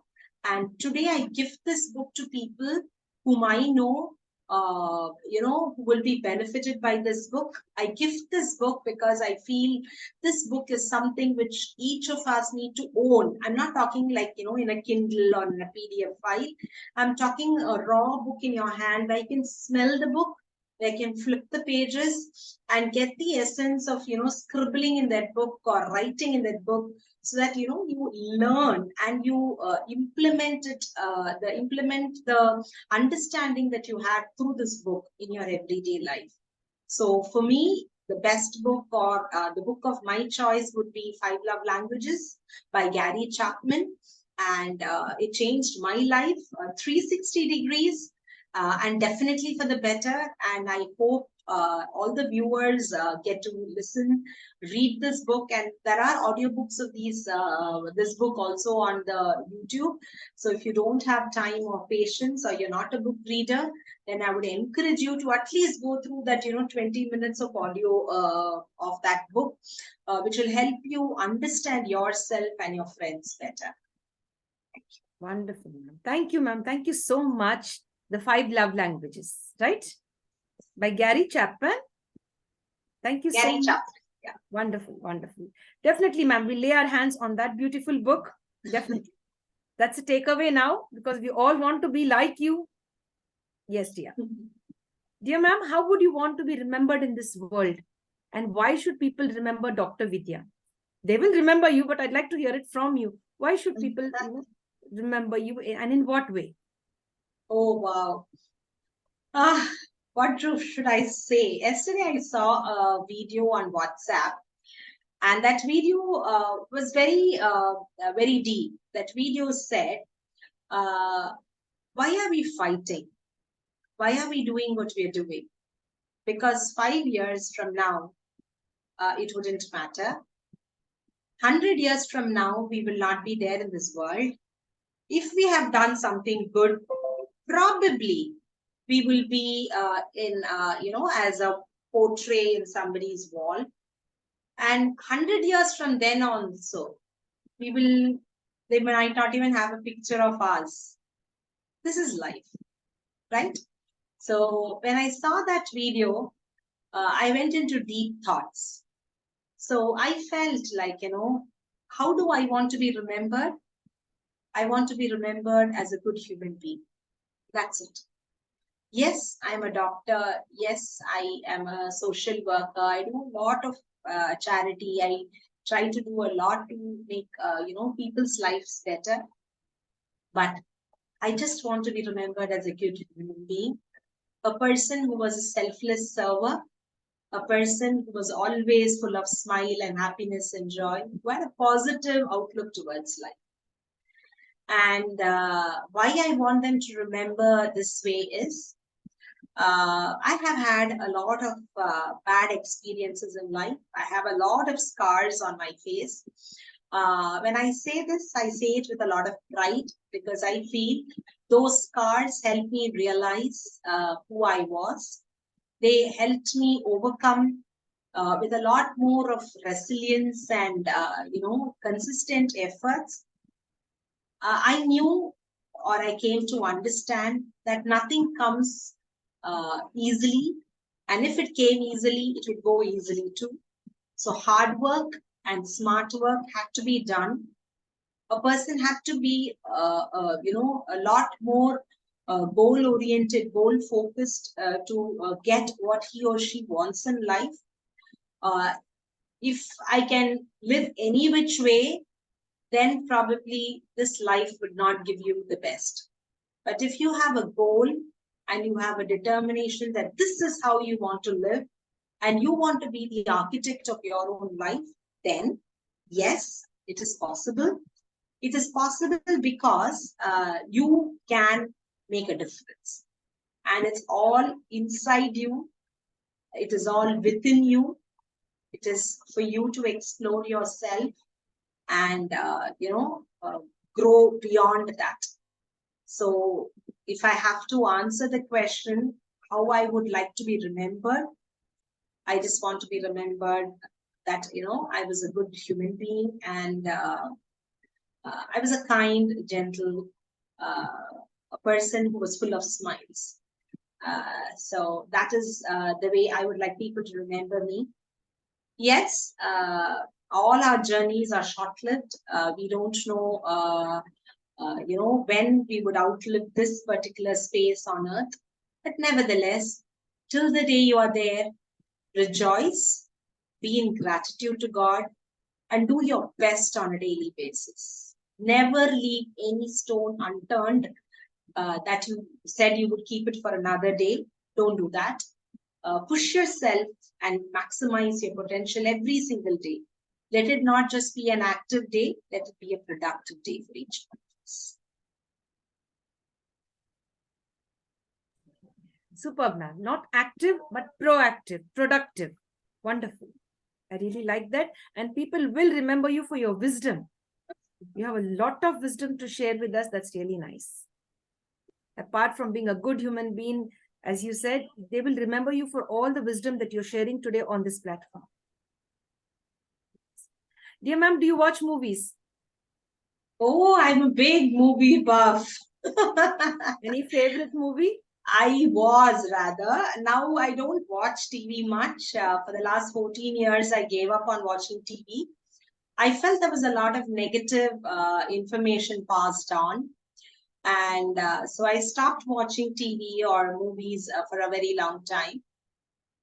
And today I gift this book to people whom I know, who will be benefited by this book. I gift this book because I feel this book is something which each of us need to own. I'm not talking like, in a Kindle or in a PDF file. I'm talking a raw book in your hand where you can smell the book, where you can flip the pages and get the essence of, scribbling in that book or writing in that book, so that you learn and you implement the understanding that you had through this book in your everyday life. So for me, the best book or the book of my choice would be 5 Love Languages by Gary Chapman. And it changed my life 360 degrees, and definitely for the better. And I hope all the viewers get to listen, read this book. And there are audiobooks of this book also on the YouTube. So if you don't have time or patience, or you're not a book reader, then I would encourage you to at least go through that 20 minutes of audio of that book, which will help you understand yourself and your friends better. Wonderful, ma'am. Thank you, ma'am. Thank you so much. The 5 Love Languages, right? By Gary Chapman. Thank you so much. Yeah. Wonderful, wonderful. Definitely, ma'am. We lay our hands on that beautiful book. Definitely. That's a takeaway now, because we all want to be like you. Yes, dear. Dear ma'am, how would you want to be remembered in this world? And why should people remember Dr. Vidya? They will remember you, but I'd like to hear it from you. Why should people remember you, and in what way? Oh, wow. What should I say? Yesterday I saw a video on WhatsApp, and that video was very deep. That video said, why are we fighting? Why are we doing what we are doing? Because 5 years from now, it wouldn't matter. 100 years from now, we will not be there in this world. If we have done something good, probably we will be as a portrait in somebody's wall. And 100 years from then also, they might not even have a picture of us. This is life, right? So when I saw that video, I went into deep thoughts. So I felt like, how do I want to be remembered? I want to be remembered as a good human being. That's it. Yes, I'm a doctor. Yes, I am a social worker. I do a lot of charity. I try to do a lot to make, people's lives better. But I just want to be remembered as a good human being, a person who was a selfless server, a person who was always full of smile and happiness and joy, who had a positive outlook towards life. And why I want them to remember this way is I have had a lot of bad experiences in life. I have a lot of scars on my face. When I say this, I say it with a lot of pride because I feel those scars helped me realize who I was. They helped me overcome with a lot more of resilience and consistent efforts. I knew, or I came to understand, that nothing comes easily, and if it came easily, it would go easily too. So hard work and smart work had to be done. A person had to be a lot more goal oriented, goal focused to get what he or she wants in life. If I can live any which way, then probably this life would not give you the best. But if you have a goal and you have a determination that this is how you want to live and you want to be the architect of your own life, then yes, it is possible. It is possible because you can make a difference. And it's all inside you. It is all within you. It is for you to explore yourself and, grow beyond that. So if I have to answer the question, how I would like to be remembered, I just want to be remembered that, I was a good human being and I was a kind, gentle, a person who was full of smiles. So that is the way I would like people to remember me. Yes, all our journeys are short-lived. We don't know, when we would outlive this particular space on earth. But nevertheless, till the day you are there, rejoice, be in gratitude to God, and do your best on a daily basis. Never leave any stone unturned that you said you would keep it for another day. Don't do that. Push yourself and maximize your potential every single day. Let it not just be an active day, let it be a productive day for each one of us. Superb, ma'am. Not active, but proactive, productive. Wonderful. I really like that. And people will remember you for your wisdom. You have a lot of wisdom to share with us. That's really nice. Apart from being a good human being, as you said, they will remember you for all the wisdom that you're sharing today on this platform. Dear ma'am, do you watch movies? Oh, I'm a big movie buff. Any favorite movie? I was rather. Now I don't watch TV much. For the last 14 years, I gave up on watching TV. I felt there was a lot of negative information passed on. And so I stopped watching TV or movies for a very long time.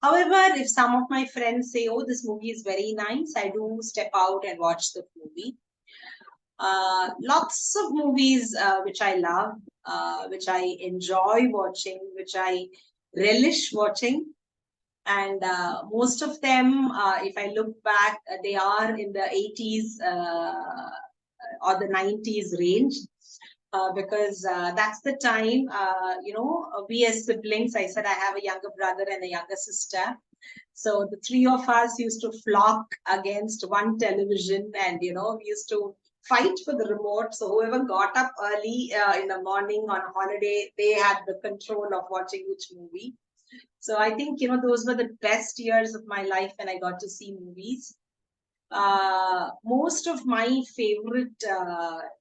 However, if some of my friends say, oh, this movie is very nice, I do step out and watch the movie. Lots of movies which I love, which I enjoy watching, which I relish watching. And most of them, if I look back, they are in the 80s or the 90s range. Because that's the time, we as siblings, I said I have a younger brother and a younger sister. So the three of us used to flock against one television and, we used to fight for the remote. So whoever got up early in the morning on a holiday, they had the control of watching which movie. So I think, those were the best years of my life when I got to see movies. Most of my favorite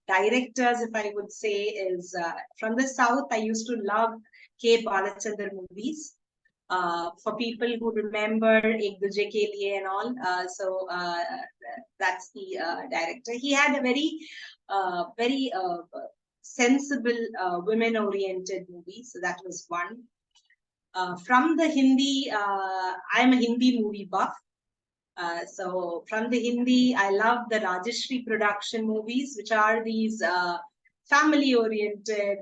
directors, if I would say, is from the South. I used to love K. Balachandar movies. For people who remember Ek Duje Ke Liye and all, that's the director. He had a very sensible, women-oriented movie. So that was one. From the Hindi, I'm a Hindi movie buff. So from the Hindi, I love the Rajeshri production movies, which are these family oriented,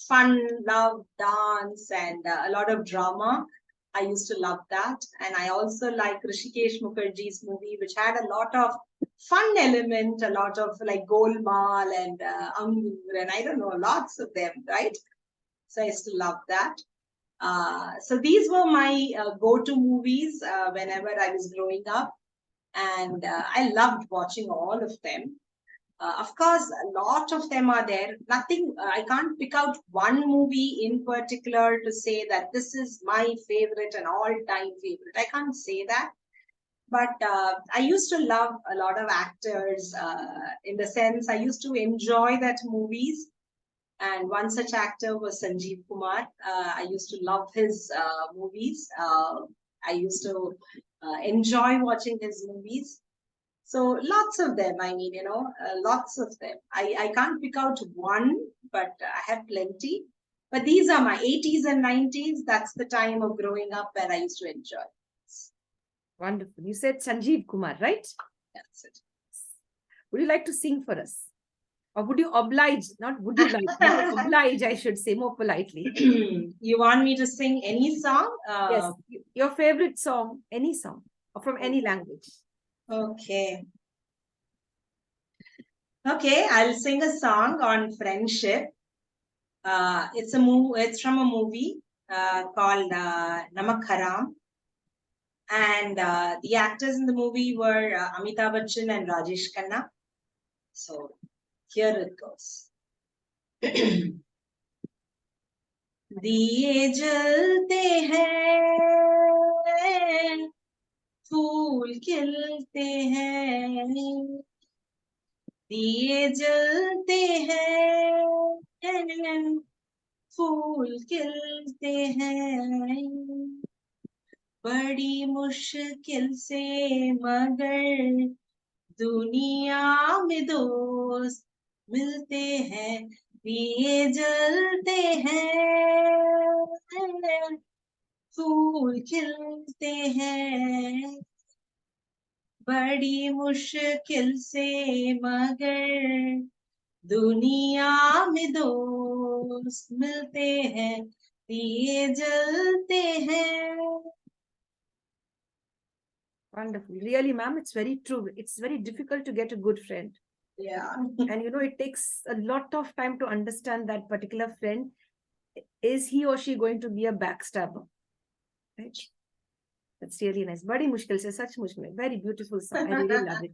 fun, love, dance, and a lot of drama. I used to love that. And I also like Rishikesh Mukherjee's movie, which had a lot of fun element, a lot of like Golmaal and Angur, and I don't know, lots of them, right? So I used to love that. So these were my go-to movies whenever I was growing up, and I loved watching all of them. Of course, a lot of them are there. Nothing, I can't pick out one movie in particular to say that this is my favorite and all-time favorite. I can't say that. But I used to love a lot of actors in the sense I used to enjoy that movies. And one such actor was Sanjeev Kumar. I used to love his movies. I used to enjoy watching his movies. So lots of them, I mean, lots of them. I can't pick out one, but I have plenty. But these are my 80s and 90s. That's the time of growing up where I used to enjoy. Wonderful. You said Sanjeev Kumar, right? That's it. Would you like to sing for us? Or would you oblige? Not would you like, oblige, I should say more politely. You want me to sing any song? Yes, your favorite song, any song, or from any language. Okay. Okay, I'll sing a song on friendship. It's from a movie called Namak Haram. And the actors in the movie were Amitabh Bachchan and Rajesh Khanna. So here it goes. दिए जलते हैं, फूल खिलते हैं, दिए जलते हैं, फूल खिलते हैं, बड़ी मुश्किल से मगर दुनिया में दोस्त मिलते हैं, दिए जलते हैं, फूल खिलते हैं, बड़ी मुश्किल से मगर दुनिया में दोस्त मिलते हैं, दिए जलते हैं. Wonderful. Really, ma'am, it's very true. It's very difficult to get a good friend. Yeah. And it takes a lot of time to understand that particular friend. Is he or she going to be a backstabber? Right? That's really nice. Badi mushkil se, such mushkil. Very beautiful song. I really love it.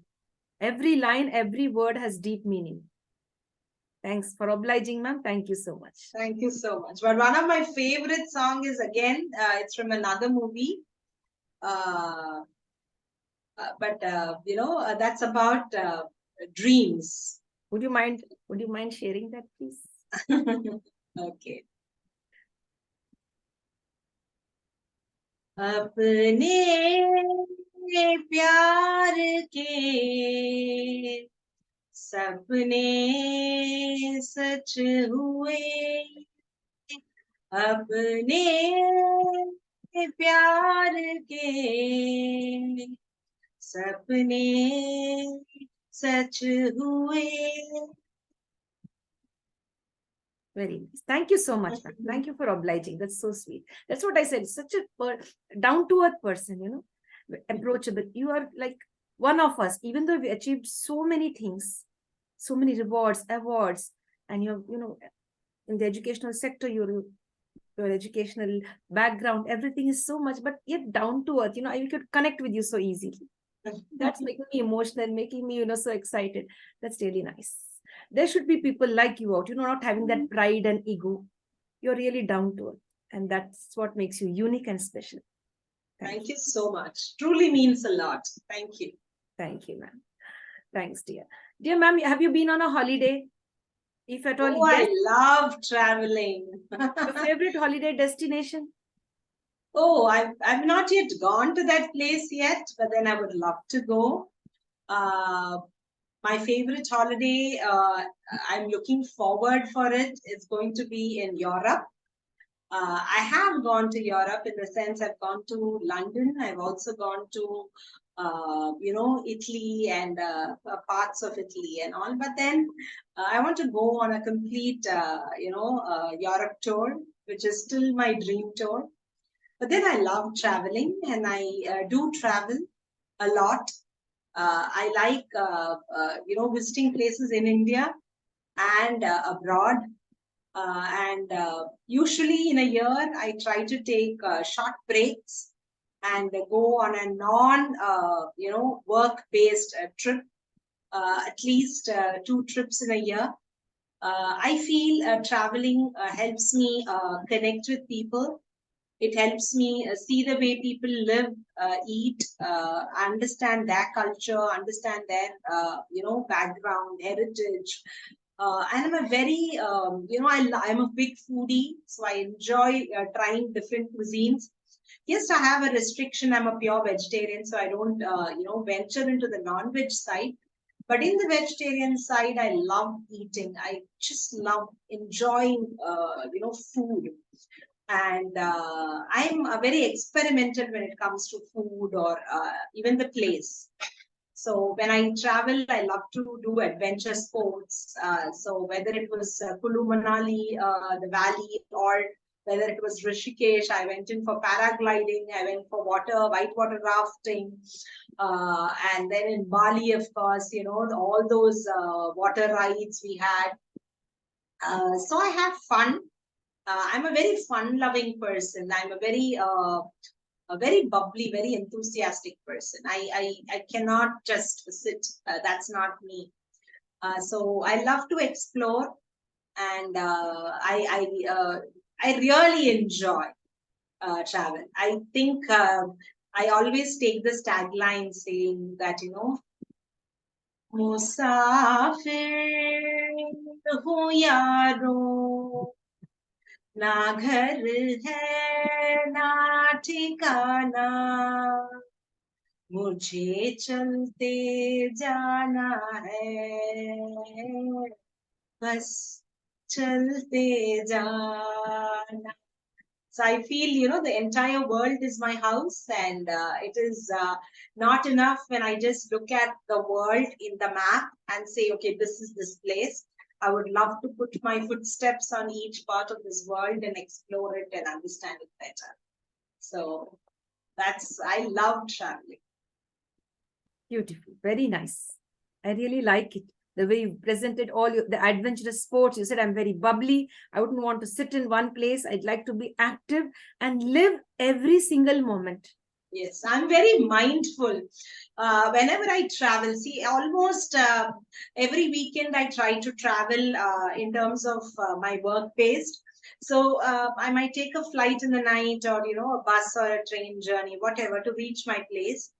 Every line, every word has deep meaning. Thanks for obliging, ma'am. Thank you so much. Thank you so much. But one of my favorite songs is again, it's from another movie. That's about dreams. Would you mind sharing that, please? Okay. अपने प्यार के सपने सच हुए, अपने प्यार के सपने सच हुए. Very nice. Thank you so much, ma'am. Thank you for obliging. That's so sweet. That's what I said. Such a down-to-earth person, approachable. You are like one of us, even though we achieved so many things, so many rewards, awards, and you're, in the educational sector, your educational background, everything is so much, but yet down to earth, I could connect with you so easily. That's making me emotional, making me, so excited. That's really nice. There should be people like you out, not having that pride and ego. You're really down to earth. And that's what makes you unique and special. Thank you so much. Truly means a lot. Thank you. Thank you, ma'am. Thanks, dear. Dear ma'am, have you been on a holiday? If at all, yes. I love traveling. Your favorite holiday destination? Oh, I've not yet gone to that place yet, but then I would love to go. My favorite holiday, I'm looking forward for it, is going to be in Europe. I have gone to Europe in the sense I've gone to London. I've also gone to Italy and parts of Italy and all. But then I want to go on a complete, Europe tour, which is still my dream tour. But then I love traveling, and I do travel a lot. I like, visiting places in India and abroad. And usually in a year, I try to take short breaks and go on a work-based trip, at least 2 trips in a year. I feel traveling helps me connect with people. It helps me see the way people live, eat, understand their culture, understand their, background, heritage. And I'm a very, I'm a big foodie, so I enjoy trying different cuisines. Yes, I have a restriction. I'm a pure vegetarian, so I don't, venture into the non-veg side. But in the vegetarian side, I love eating. I just love enjoying, food. And I'm very experimental when it comes to food or even the place. So when I travel, I love to do adventure sports. So whether it was Kulu Manali, the valley, or whether it was Rishikesh, I went in for paragliding, I went for whitewater rafting. And then in Bali, of course, all those water rides we had. So I had fun. I'm a very fun-loving person. I'm a very bubbly, very enthusiastic person. I cannot just sit. That's not me. So I love to explore, and I really enjoy travel. I think I always take this tagline saying that मुसाफिर हूँ यारों ना घर है ना ठिकाना मुझे चलते जाना है बस चलते जाना. So I feel, the entire world is my house, and it is not enough when I just look at the world in the map and say, okay, this is this place. I would love to put my footsteps on each part of this world and explore it and understand it better. So I love traveling. Beautiful. Very nice. I really like it. The way you presented all the adventurous sports. You said, I'm very bubbly. I wouldn't want to sit in one place. I'd like to be active and live every single moment. Yes, I'm very mindful. Whenever I travel, see, almost every weekend I try to travel in terms of my work based. So I might take a flight in the night, or a bus or a train journey, whatever, to reach my place.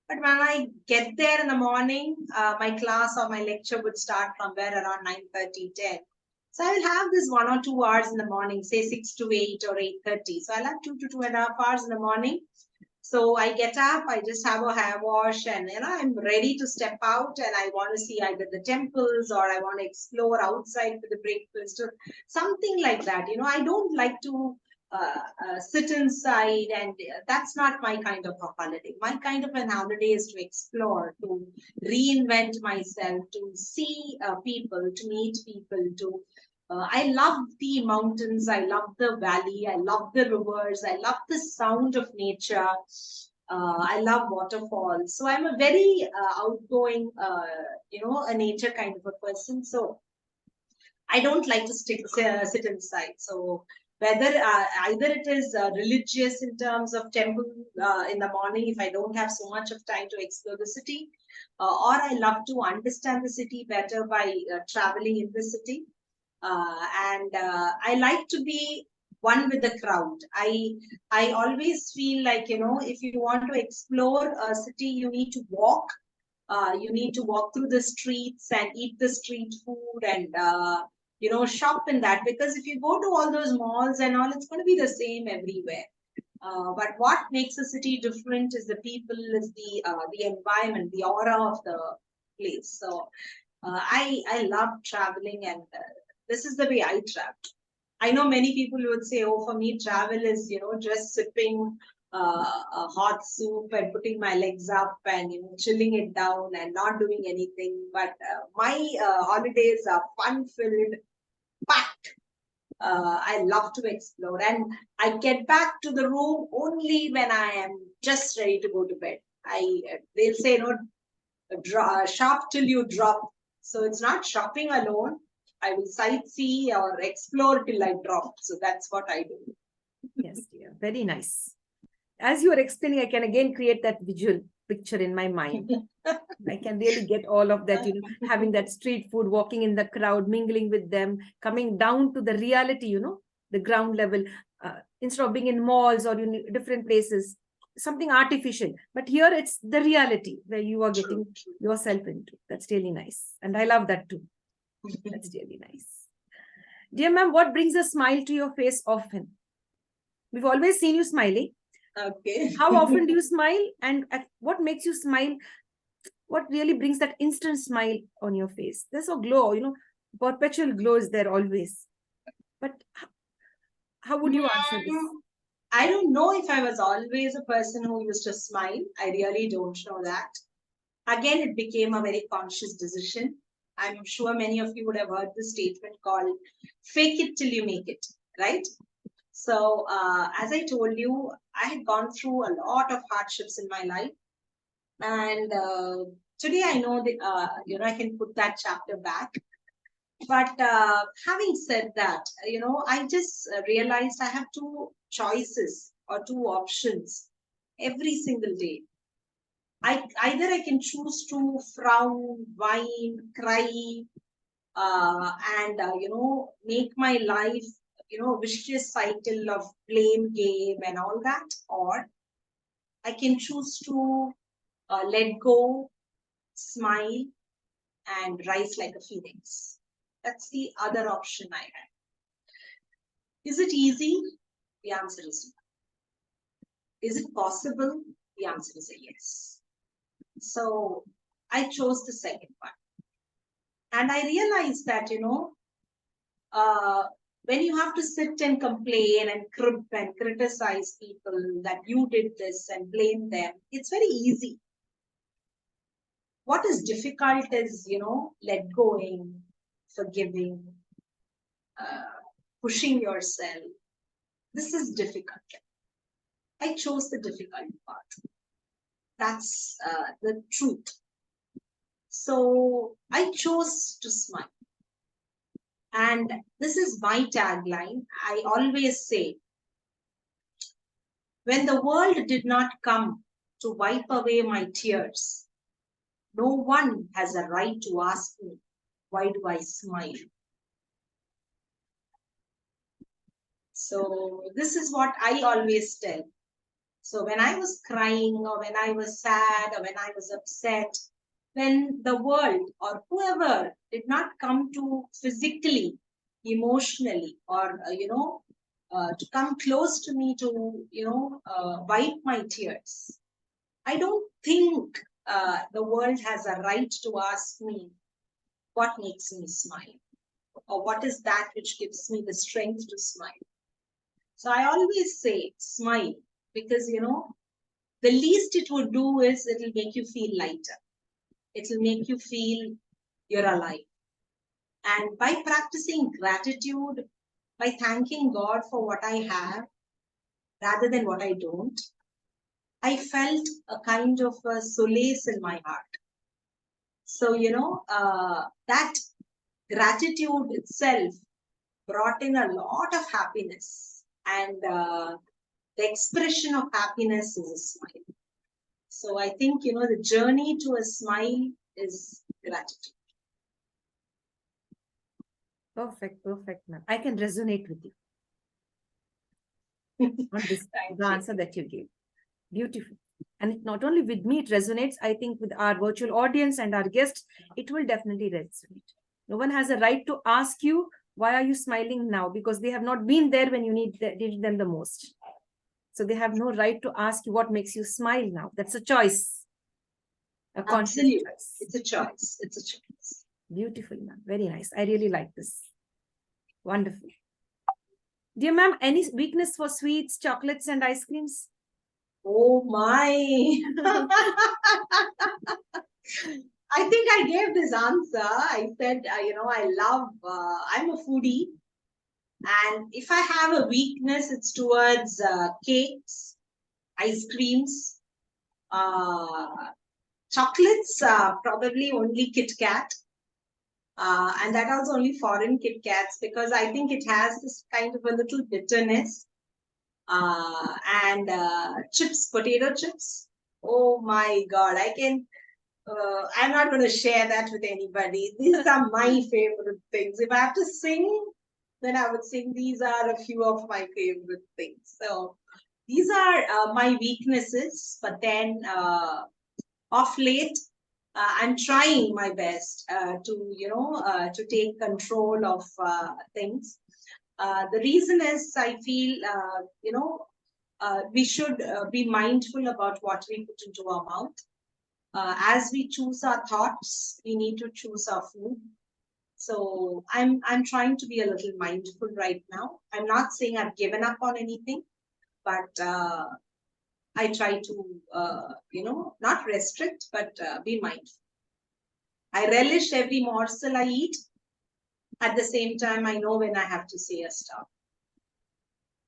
But when I get there in the morning, my class or my lecture would start somewhere around 9:30, 10. So I will have this 1 or 2 hours in the morning, say 6 to 8 or 8:30. So I'll have 2 to 2.5 hours in the morning. So I get up, I just have a hair wash, and I'm ready to step out, and I want to see either the temples, or I want to explore outside for the breakfast, or something like that. I don't like to sit inside, and that's not my kind of a holiday. My kind of an holiday is to explore, to reinvent myself, to see people, to meet people, to I love the mountains, I love the valley, I love the rivers, I love the sound of nature. I love waterfalls. So I'm a very outgoing, a nature kind of a person. So I don't like to sit inside. So whether either it is religious in terms of temple in the morning, if I don't have so much of time to explore the city, or I love to understand the city better by traveling in the city. And I like to be one with the crowd. I always feel like, if you want to explore a city, you need to walk. You need to walk through the streets and eat the street food, and shop in that, because if you go to all those malls and all, it's going to be the same everywhere. But what makes a city different is the people, is the environment, the aura of the place. So I love traveling, and this is the way I travel. I know many people would say, oh, for me, travel is, just sipping a hot soup and putting my legs up and chilling it down and not doing anything. But my holidays are fun-filled, packed. I love to explore, and I get back to the room only when I am just ready to go to bed. They'll say, shop till you drop. So it's not shopping alone. I will sightsee or explore till I drop. So that's what I do. Yes, dear. Very nice. As you are explaining, I can again create that visual picture in my mind. I can really get all of that, having that street food, walking in the crowd, mingling with them, coming down to the reality, the ground level, instead of being in malls or different places, something artificial. But here it's the reality where you are getting yourself into. That's really nice. And I love that too. That's really nice. Dear ma'am, what brings a smile to your face often? We've always seen you smiling. Okay. How often do you smile? And what makes you smile? What really brings that instant smile on your face? There's a glow, perpetual glow is there always. But how would you answer this? I don't know if I was always a person who used to smile. I really don't know that. Again, it became a very conscious decision. I'm sure many of you would have heard the statement called fake it till you make it, right? So, as I told you, I had gone through a lot of hardships in my life. And today I know that, I can put that chapter back. But having said that, I just realized I have two choices or two options every single day. Either I can choose to frown, whine, cry, and make my life vicious cycle of blame game and all that, or I can choose to let go, smile, and rise like a phoenix. That's the other option I have. Is it easy? The answer is no. Is it possible? The answer is a yes. So I chose the second one. And I realized that, when you have to sit and complain and crib and criticize people that you did this and blame them, it's very easy. What is difficult is, let going, forgiving, pushing yourself. This is difficult. I chose the difficult part. That's the truth. So I chose to smile. And this is my tagline. I always say, when the world did not come to wipe away my tears, no one has a right to ask me, why do I smile? So this is what I always tell. So when I was crying or when I was sad or when I was upset, when the world or whoever did not come to physically, emotionally, or, to come close to me to, wipe my tears, I don't think the world has a right to ask me what makes me smile or what is that which gives me the strength to smile. So I always say smile because, the least it would do is it will make you feel lighter. It will make you feel you're alive. And by practicing gratitude, by thanking God for what I have rather than what I don't, I felt a kind of a solace in my heart. So, that gratitude itself brought in a lot of happiness. And the expression of happiness is a smile. So I think, the journey to a smile is gratitude. Perfect, ma'am. I can resonate with you on this the answer that you gave. Beautiful. And it not only with me, it resonates, I think with our virtual audience and our guests, it will definitely resonate. No one has a right to ask you, why are you smiling now? Because they have not been there when you needed them the most. So they have no right to ask you what makes you smile now. That's a choice. A conscious choice. It's a choice. It's a choice. Beautiful, ma'am. Very nice. I really like this. Wonderful. Dear ma'am, any weakness for sweets, chocolates, and ice creams? Oh my. I think I gave this answer. I said, I'm a foodie. And if I have a weakness, it's towards cakes, ice creams, uh, chocolates, probably only Kit Kat. And that also only foreign Kit Kats, because I think it has this kind of a little bitterness. And chips, potato chips. Oh my God, I'm not going to share that with anybody. These are my favorite things. If I have to sing, then I would sing. These are a few of my favorite things. So these are my weaknesses. But then of late, I'm trying my best to take control of things. The reason is I feel, we should be mindful about what we put into our mouth. As we choose our thoughts, we need to choose our food. So I'm trying to be a little mindful right now. I'm not saying I've given up on anything, but I try to not restrict, but be mindful. I relish every morsel I eat. At the same time, I know when I have to say a stop.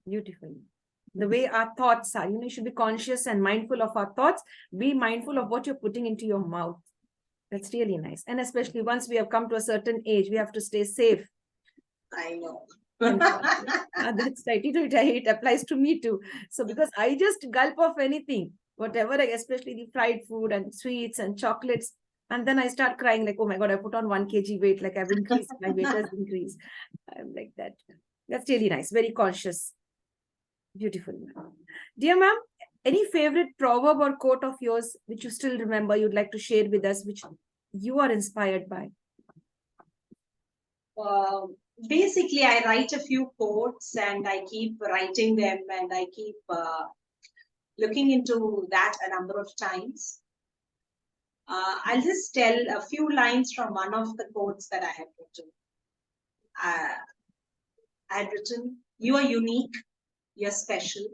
Beautiful. The way our thoughts are, you should be conscious and mindful of our thoughts. Be mindful of what you're putting into your mouth. That's really nice. And especially once we have come to a certain age, we have to stay safe. I know. That's right. It applies to me too. So because I just gulp off anything, whatever, especially the fried food and sweets and chocolates. And then I start crying like, oh my God, I put on 1 kg weight. Like I've increased, my weight has increased. I'm like that. That's really nice. Very conscious. Beautiful. Dear ma'am, any favorite proverb or quote of yours which you still remember you'd like to share with us, which you are inspired by? Basically, I write a few quotes and I keep writing them, and I keep looking into that a number of times. I'll just tell a few lines from one of the quotes that I have written. I had written, "You are unique, you're special.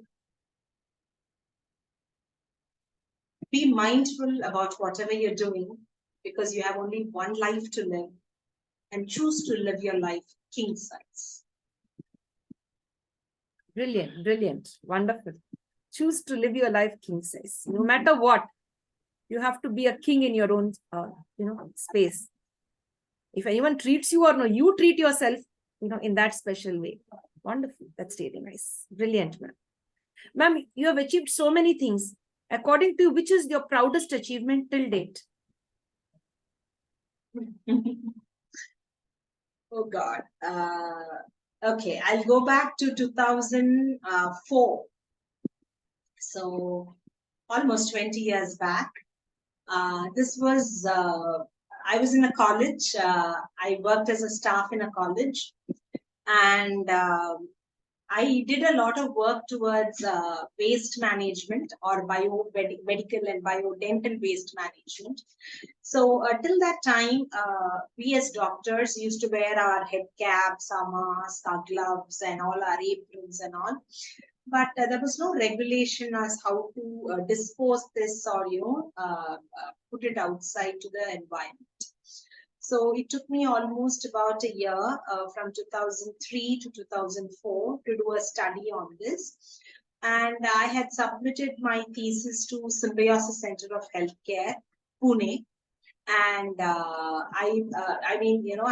Be mindful about whatever you're doing, because you have only one life to live, and choose to live your life king size." Brilliant, brilliant, wonderful. Choose to live your life king size. No matter what, you have to be a king in your own, space. If anyone treats you or no, you treat yourself, in that special way. Wonderful. That's really nice. Brilliant, ma'am. Ma'am, you have achieved so many things. According to you, which is your proudest achievement till date? Oh God. Okay, I'll go back to 2004. So almost 20 years back. This was, I was in a college. I worked as a staff in a college. And I did a lot of work towards waste management, or biomedical and biodental waste management. So till that time, we as doctors used to wear our head caps, our masks, our gloves, and all our aprons and all. But there was no regulation as how to dispose this, or put it outside to the environment. So it took me almost about a year, from 2003 to 2004, to do a study on this. And I had submitted my thesis to Symbiosis Center of Healthcare, Pune. And I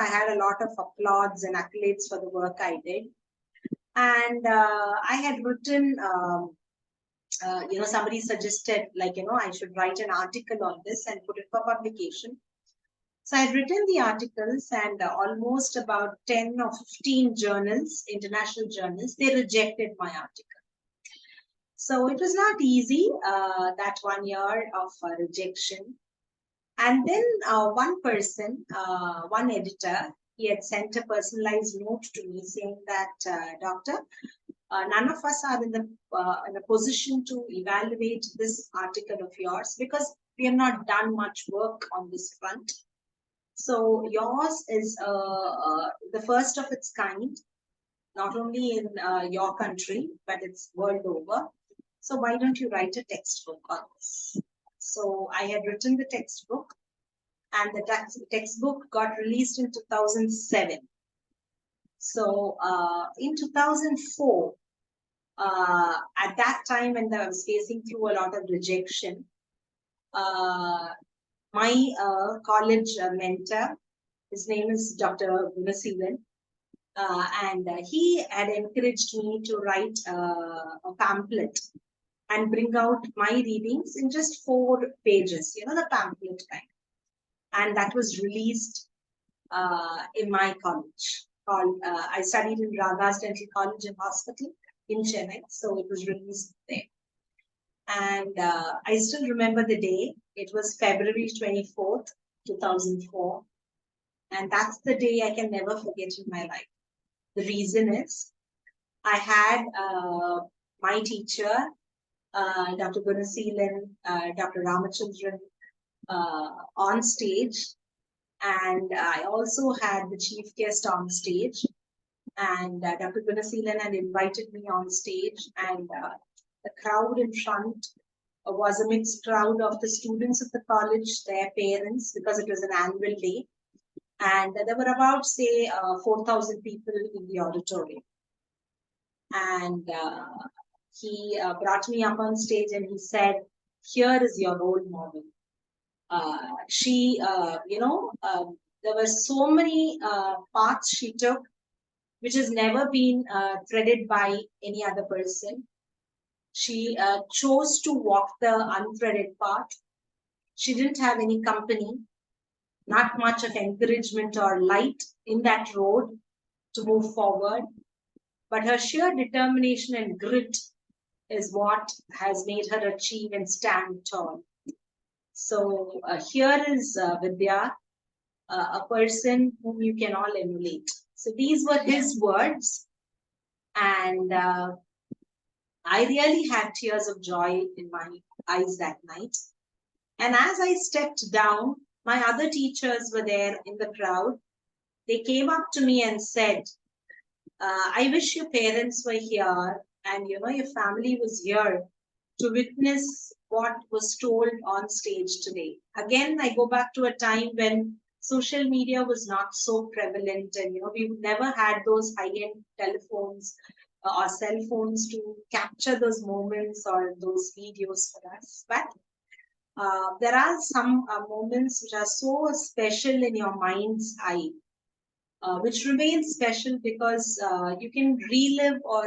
had a lot of applause and accolades for the work I did. And I had written, somebody suggested, I should write an article on this and put it for publication. So I had written the articles, and almost about 10 or 15 journals, international journals, they rejected my article. So it was not easy, that 1 year of rejection. And then one person, one editor, he had sent a personalized note to me saying that, Doctor, none of us are in a position to evaluate this article of yours, because we have not done much work on this front. So yours is the first of its kind, not only in your country, but it's world over. So why don't you write a textbook on this? So I had written the textbook, and the textbook got released in 2007. So in 2004, at that time when I was facing through a lot of rejection, my college mentor, his name is Dr. Vidyaa, and he had encouraged me to write a pamphlet and bring out my readings in just 4 pages, the pamphlet kind. And that was released in my college. I studied in Radha's Dental College and Hospital in Chennai, so it was released there. And I still remember the day. It was February 24th, 2004. And that's the day I can never forget in my life. The reason is I had my teacher, Dr. Vidyaa, Dr. Ramachandran, on stage. And I also had the chief guest on stage. And Dr. Vidyaa had invited me on stage. And the crowd in front was a mixed crowd of the students of the college, their parents, because it was an annual day. And there were about, say, 4,000 people in the auditorium. And he brought me up on stage and he said, "Here is your role model." There were so many paths she took, which has never been threaded by any other person. She chose to walk the unthreaded path. She didn't have any company, not much of encouragement or light in that road to move forward. But her sheer determination and grit is what has made her achieve and stand tall. So here is Vidya, a person whom you can all emulate. So these were his words. And I really had tears of joy in my eyes that night. And as I stepped down, my other teachers were there in the crowd. They came up to me and said, "I wish your parents were here and your family was here to witness what was told on stage today." Again, I go back to a time when social media was not so prevalent, and we never had those high-end telephones or cell phones to capture those moments or those videos for us. But there are some moments which are so special in your mind's eye, which remains special because you can relive, or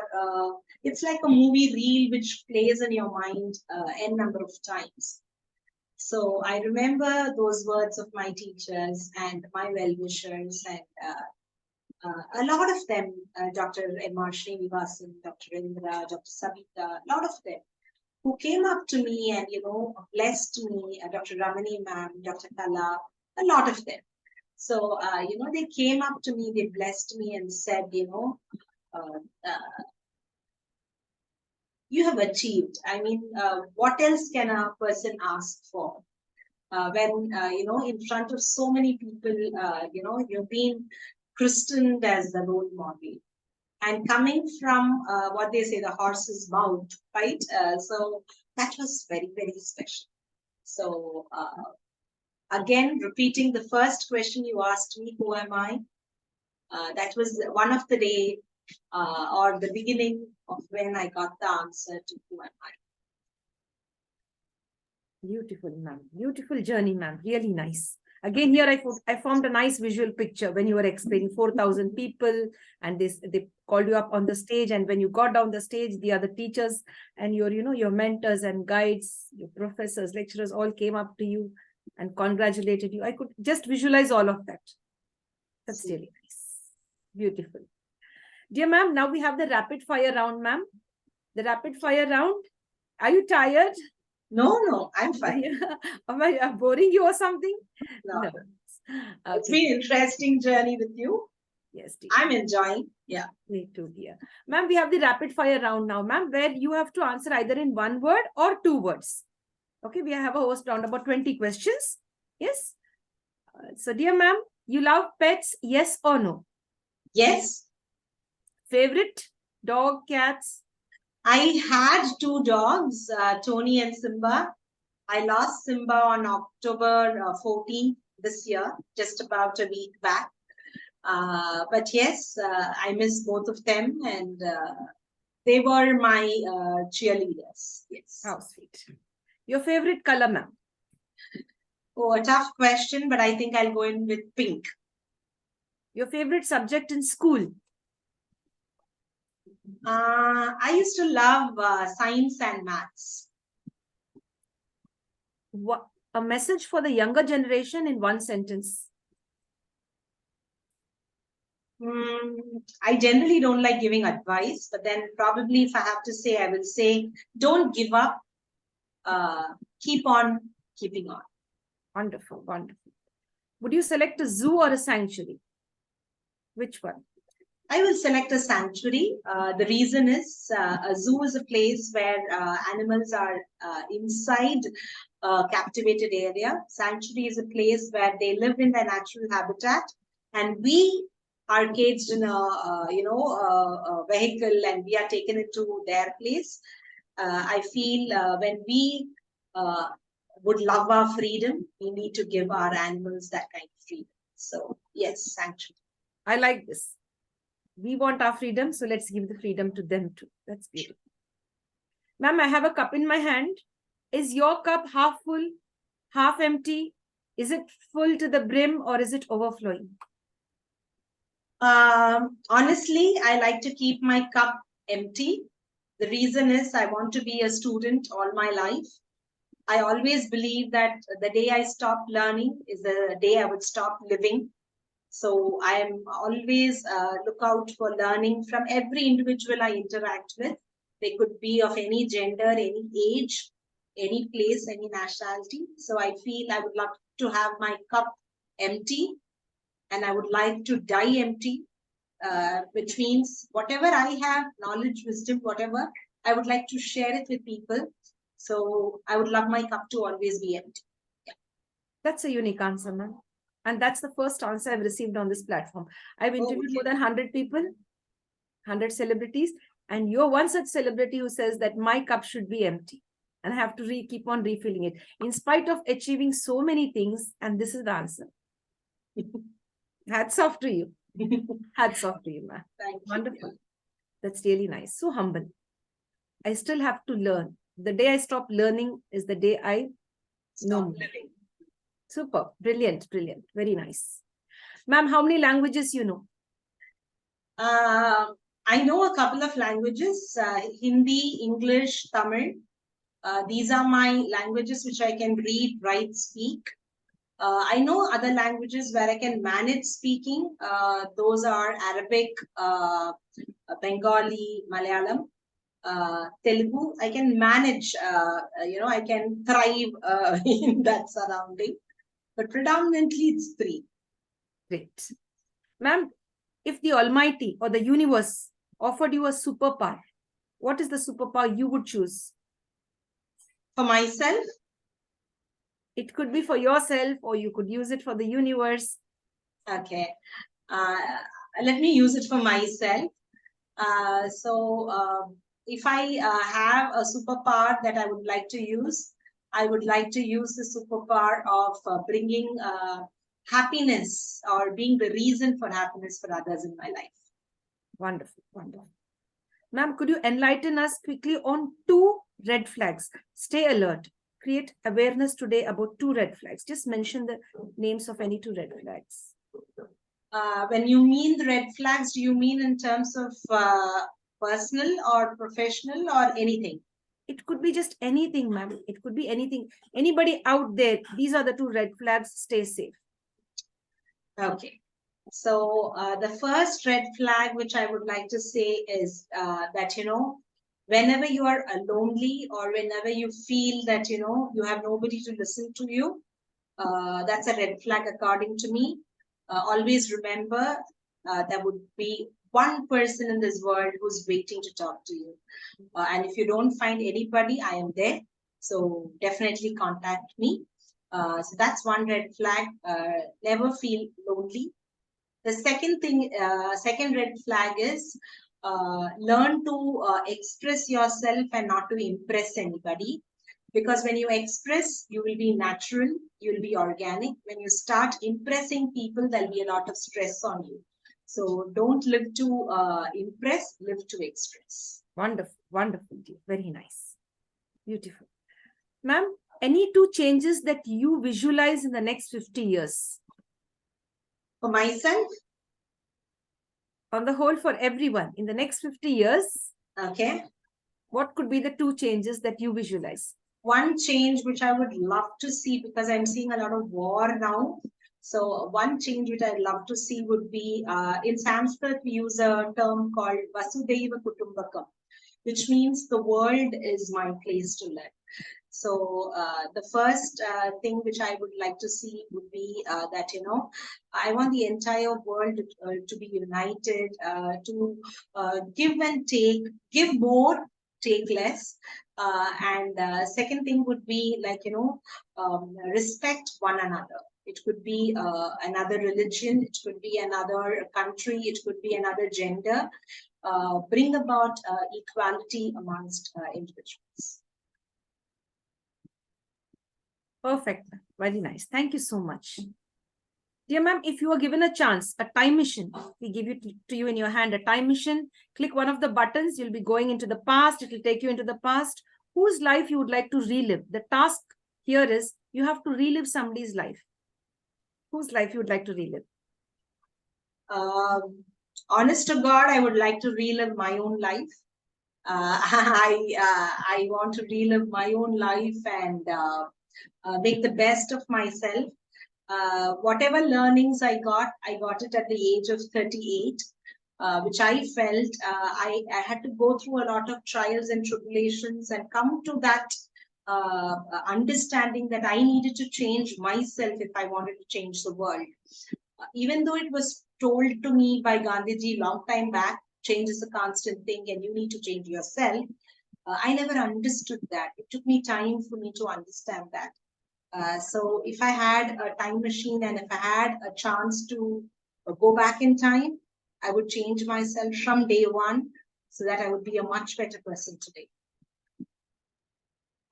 it's like a movie reel which plays in your mind n number of times. So I remember those words of my teachers and my well-wishers, and a lot of them, Dr. M.R. Srinivasan, Dr. Indra, Dr. Savita, a lot of them, who came up to me and, blessed me, Dr. Ramani ma'am, Dr. Kala, a lot of them. So, they came up to me, they blessed me and said, you have achieved. I mean, what else can a person ask for? When, in front of so many people, you've been christened as the role model. And coming from what they say, the horse's mouth, right? So that was very, very special. So again, repeating the first question you asked me, who am I? That was one of the day or the beginning of when I got the answer to who am I. Beautiful, ma'am. Beautiful journey, ma'am. Really nice. Again, here I formed a nice visual picture when you were explaining 4,000 people, and they called you up on the stage, and when you got down the stage, the other teachers and your mentors and guides, your professors, lecturers all came up to you and congratulated you. I could just visualize all of that. That's really nice. Beautiful. Dear ma'am, now we have the rapid fire round, ma'am. The rapid fire round. Are you tired? No, I'm fine. Am I boring you or something? No. Okay. It's been an interesting journey with you. Yes, dear. I'm enjoying. Yeah. Me too, dear. Ma'am, we have the rapid fire round now, ma'am, where you have to answer either in 1 word or 2 words. Okay, we have a host round about 20 questions. Yes. So, dear ma'am, you love pets, yes or no? Yes. Favorite dog, cats? I had two dogs, Tony and Simba. I lost Simba on October 14th this year, just about a week back. But yes, I miss both of them, and they were my cheerleaders. Yes. How sweet. Your favorite color, ma'am? Oh, a tough question, but I think I'll go in with pink. Your favorite subject in school? I used to love science and maths. What, a message for the younger generation in one sentence? I generally don't like giving advice, but then probably if I have to say, I will say, don't give up. Keep on keeping on. Wonderful, wonderful. Would you select a zoo or a sanctuary? Which one? I will select a sanctuary. The reason is a zoo is a place where animals are inside a captivated area. Sanctuary is a place where they live in their natural habitat, and we are caged in a vehicle, and we are taken into their place. I feel when we would love our freedom, we need to give our animals that kind of freedom. So yes, sanctuary. I like this. We want our freedom, so let's give the freedom to them too. That's beautiful. Ma'am, I have a cup in my hand. Is your cup half full, half empty? Is it full to the brim or is it overflowing? Honestly, I like to keep my cup empty. The reason is I want to be a student all my life. I always believe that the day I stop learning is the day I would stop living. So I am always look out for learning from every individual I interact with. They could be of any gender, any age, any place, any nationality. So I feel I would love to have my cup empty, and I would like to die empty, which means whatever I have, knowledge, wisdom, whatever, I would like to share it with people. So I would love my cup to always be empty. Yeah. That's a unique answer, ma'am. And that's the first answer I've received on this platform. I've interviewed more than 100 people, 100 celebrities, and you're one such celebrity who says that my cup should be empty and I have to keep on refilling it in spite of achieving so many things. And this is the answer. Hats off to you. Hats off to you, ma'am. Thank you. Wonderful. That's really nice. So humble. I still have to learn. The day I stop learning is the day I Stop know. living. Super. Brilliant. Brilliant. Very nice. Ma'am, how many languages you know? I know a couple of languages, Hindi, English, Tamil. These are my languages which I can read, write, speak. I know other languages where I can manage speaking. Those are Arabic, Bengali, Malayalam, Telugu. I can manage, I can thrive in that surrounding. But predominantly it's 3. Great. Ma'am, if the Almighty or the universe offered you a superpower, what is the superpower you would choose? For myself? It could be for yourself or you could use it for the universe. Okay. Let me use it for myself. If I have a superpower that I would like to use, I would like to use the superpower of bringing happiness or being the reason for happiness for others in my life. Wonderful, wonderful. Ma'am, could you enlighten us quickly on 2 red flags? Stay alert. Create awareness today about 2 red flags. Just mention the names of any 2 red flags. When you mean the red flags, do you mean in terms of personal or professional or anything? It could be just anything, ma'am. It could be anything. Anybody out there, these are the 2 red flags. Stay safe. Okay. So the first red flag, which I would like to say is that, whenever you are lonely or whenever you feel that, you have nobody to listen to you, that's a red flag according to me. Always remember there would be one person in this world who's waiting to talk to you. And if you don't find anybody, I am there. So definitely contact me. So that's one red flag. Never feel lonely. The second red flag is learn to express yourself and not to impress anybody. Because when you express, you will be natural, you will be organic. When you start impressing people, there'll be a lot of stress on you. So don't live to impress, live to express. Wonderful, wonderful, dear. Very nice. Beautiful. Ma'am, any 2 changes that you visualize in the next 50 years? For myself? On the whole, for everyone, in the next 50 years, Okay. what could be the 2 changes that you visualize? One change which I would love to see, because I'm seeing a lot of war now. So one change which I'd love to see would be, in Sanskrit, we use a term called Vasudhaiva Kutumbakam, which means the world is my place to live. So the first thing which I would like to see would be that, I want the entire world to be united, to give and take, give more, take less. And second thing would be like, respect one another. It could be another religion, it could be another country, it could be another gender. Bring about equality amongst individuals. Perfect. Very nice. Thank you so much. Dear ma'am, if you are given a chance, a time machine, we give it to you in your hand, a time machine, click one of the buttons, you'll be going into the past, it will take you into the past. Whose life you would like to relive? The task here is you have to relive somebody's life. Whose life you would like to relive? Honest to God, I would like to relive my own life. I want to relive my own life and make the best of myself. Whatever learnings I got it at the age of 38, which I felt I had to go through a lot of trials and tribulations and come to that understanding that I needed to change myself if I wanted to change the world. Even though it was told to me by Gandhiji long time back, change is a constant thing and you need to change yourself. I never understood that. It took me time for me to understand that. So if I had a time machine and if I had a chance to go back in time, I would change myself from day one so that I would be a much better person today.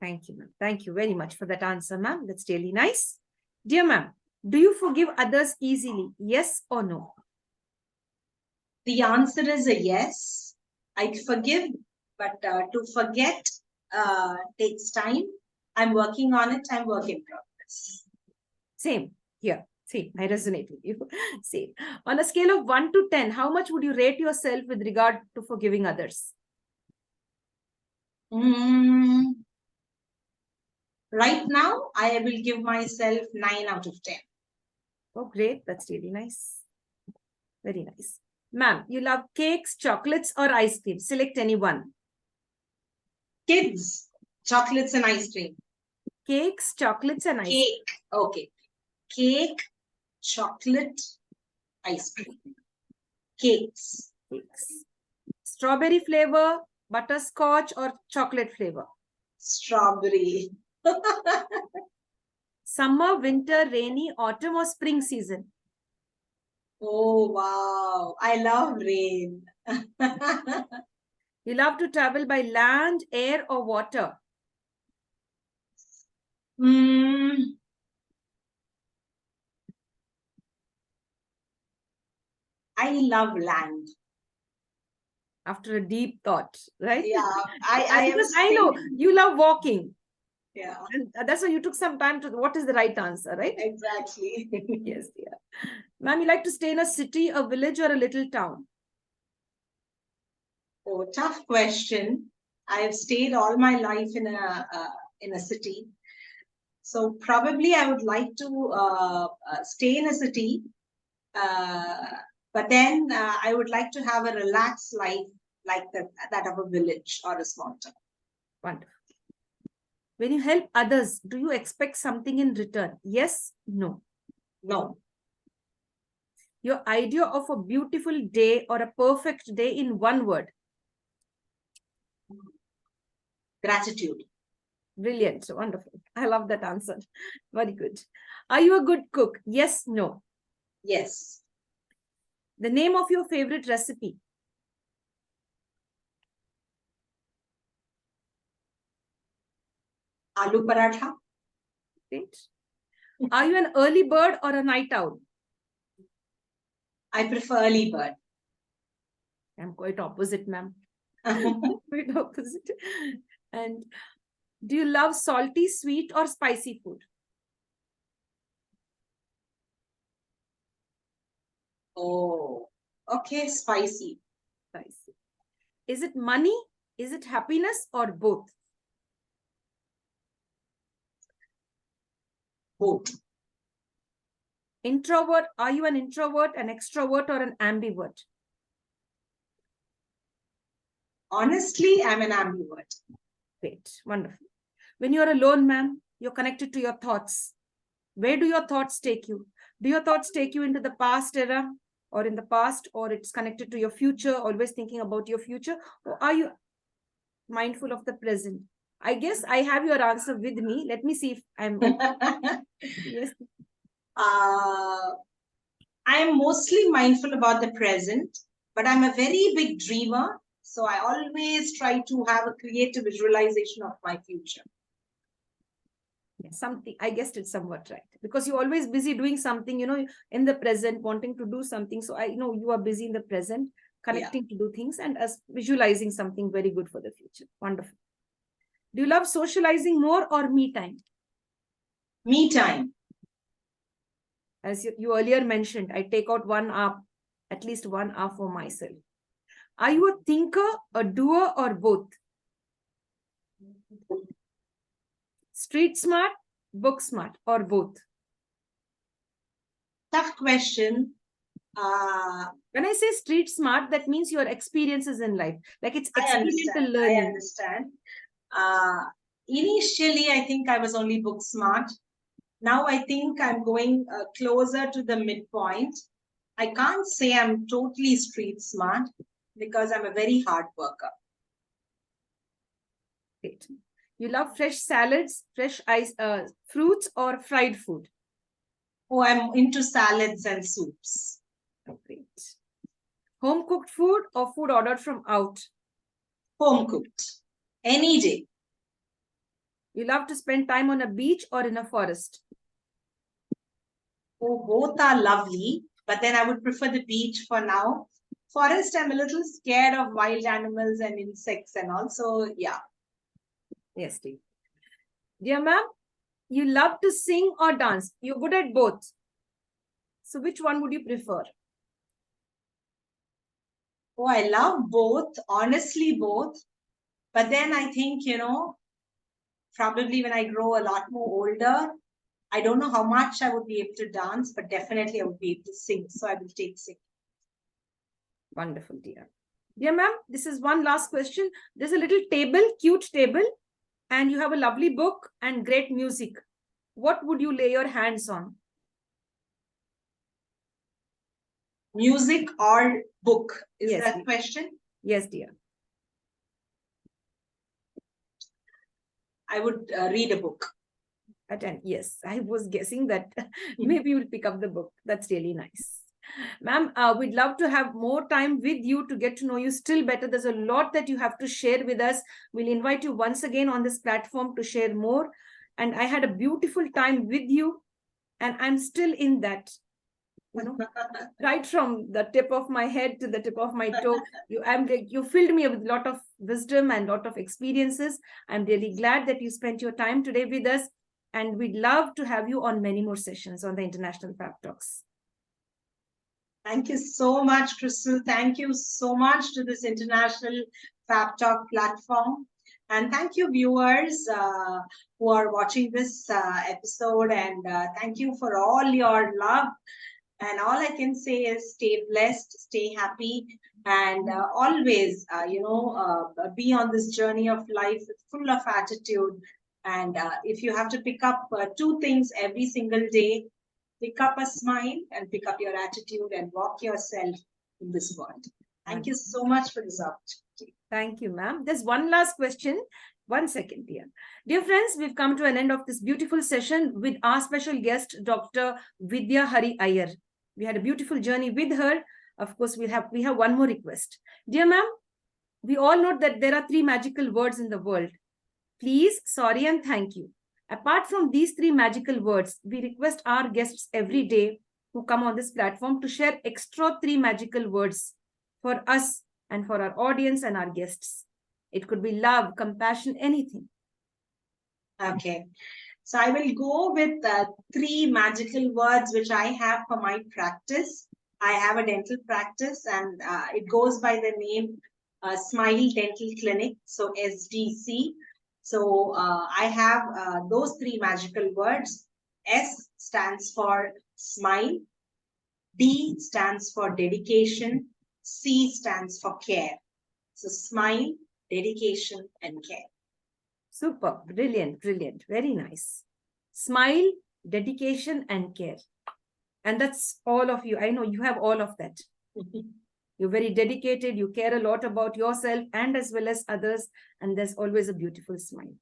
Thank you, ma'am. Thank you very much for that answer, ma'am. That's really nice. Dear ma'am, do you forgive others easily? Yes or no? The answer is a yes. I forgive, but to forget takes time. I'm working on it. I'm work in progress. Same here. Same. I resonate with you. Same. On a scale of 1 to 10, how much would you rate yourself with regard to forgiving others? Right now, I will give myself 9 out of 10. Oh, great. That's really nice. Very nice. Ma'am, you love cakes, chocolates, or ice cream? Select any one. Kids, chocolates and ice cream. Cakes, chocolates, and ice cream. Cake. Okay. Cake, chocolate, ice cream. Cakes. Cakes. Strawberry flavor, butterscotch, or chocolate flavor? Strawberry. Summer, winter, rainy, autumn, or spring season? Oh, wow. I love rain. You love to travel by land, air, or water? I love land. After a deep thought, right? Yeah, because I know you love walking. Yeah. And that's why you took some time to, what is the right answer, right? Exactly. Yes, dear. Ma'am, you like to stay in a city, a village, or a little town? Oh, tough question. I have stayed all my life in a city. So probably I would like to stay in a city. But then I would like to have a relaxed life like that of a village or a small town. Wonderful. When you help others, do you expect something in return? Yes, no. No. Your idea of a beautiful day or a perfect day in one word? Gratitude. Brilliant. Wonderful. I love that answer. Very good. Are you a good cook? Yes, no. Yes. The name of your favorite recipe? Aloo paratha. Great. Are you an early bird or a night owl? I prefer early bird. I'm quite opposite, ma'am. Quite opposite. And do you love salty, sweet, or spicy food? Oh, okay, spicy. Spicy. Is it money? Is it happiness, or both? Both. Introvert, are you an introvert, an extrovert, or an ambivert? Honestly, I'm an ambivert. Great, wonderful. When you're alone, ma'am, you're connected to your thoughts. Where do your thoughts take you? Do your thoughts take you into the past era, or in the past, or it's connected to your future, always thinking about your future? Or are you mindful of the present? I guess I have your answer with me. Let me see if I'm okay. Yes. I am mostly mindful about the present, but I'm a very big dreamer. So I always try to have a creative visualization of my future. Something, I guessed it's somewhat right, because you're always busy doing something, in the present, wanting to do something. So I know you are busy in the present, connecting to do things, and as visualizing something very good for the future. Wonderful. Do you love socializing more or me time? Me time. As you earlier mentioned, I take out 1 hour, at least 1 hour for myself. Are you a thinker, a doer, or both? Street smart, book smart, or both? Tough question. When I say street smart, that means your experiences in life. Like it's experiential I learning. understand. Initially, I think I was only book smart. Now I think I'm going closer to the midpoint. I can't say I'm totally street smart because I'm a very hard worker. Great. You love fresh salads, fresh fruits, or fried food? Oh, I'm into salads and soups. Great. Home cooked food or food ordered from out? Home cooked. Any day. You love to spend time on a beach or in a forest? Oh, both are lovely, but then I would prefer the beach for now. Forest, I'm a little scared of wild animals and insects and also, yeah. Yes, Steve. Dear ma'am, you love to sing or dance? You're good at both. So which one would you prefer? Oh, I love both, honestly, both. But then I think, probably when I grow a lot more older, I don't know how much I would be able to dance, but definitely I would be able to sing. So I will take singing. Wonderful, dear. Dear ma'am, this is one last question. There's a little table, cute table, and you have a lovely book and great music. What would you lay your hands on? Music or book? Is Yes, that dear. question? Yes, dear. I would read a book. Yes, I was guessing that maybe you'll pick up the book. That's really nice. Ma'am, we'd love to have more time with you to get to know you still better. There's a lot that you have to share with us. We'll invite you once again on this platform to share more. And I had a beautiful time with you, and I'm still in that, right from the tip of my head to the tip of my toe. You filled me with a lot of wisdom and a lot of experiences. I'm really glad that you spent your time today with us. And we'd love to have you on many more sessions on the International Fabtalks. Thank you so much, Crystal. Thank you so much to this International Fabtalk platform. And thank you, viewers who are watching this episode. And thank you for all your love. And all I can say is stay blessed, stay happy, and always, be on this journey of life full of attitude. And if you have to pick up 2 things every single day, pick up a smile and pick up your attitude and walk yourself in this world. Thank you so much for this opportunity. Thank you, ma'am. There's one last question. 1 second, dear. Dear friends, we've come to an end of this beautiful session with our special guest, Dr. Vidya Hari Iyer. We had a beautiful journey with her. Of course, we have one more request. Dear ma'am, we all know that there are 3 magical words in the world: Please, sorry, and thank you. Apart from these three magical words, we request our guests every day who come on this platform to share extra three magical words for us and for our audience and our guests. It could be love, compassion, anything. Okay. So I will go with three magical words which I have for my practice. I have a dental practice and it goes by the name Smile Dental Clinic, so SDC. So I have those three magical words. S stands for smile, D stands for dedication, C stands for care. So smile, dedication, and care. Super, brilliant, brilliant, very nice. Smile, dedication, and care. And that's all of you. I know you have all of that. You're very dedicated. You care a lot about yourself and as well as others. And there's always a beautiful smile.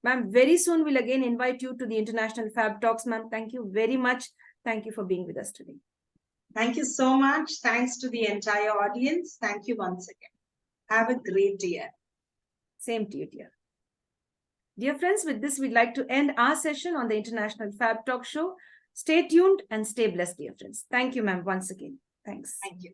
Ma'am, very soon we'll again invite you to the International Fab Talks. Ma'am, thank you very much. Thank you for being with us today. Thank you so much. Thanks to the entire audience. Thank you once again. Have a great day. Same to you, dear. Dear friends, with this, we'd like to end our session on the International Fab Talk Show. Stay tuned and stay blessed, dear friends. Thank you, ma'am, once again. Thanks. Thank you.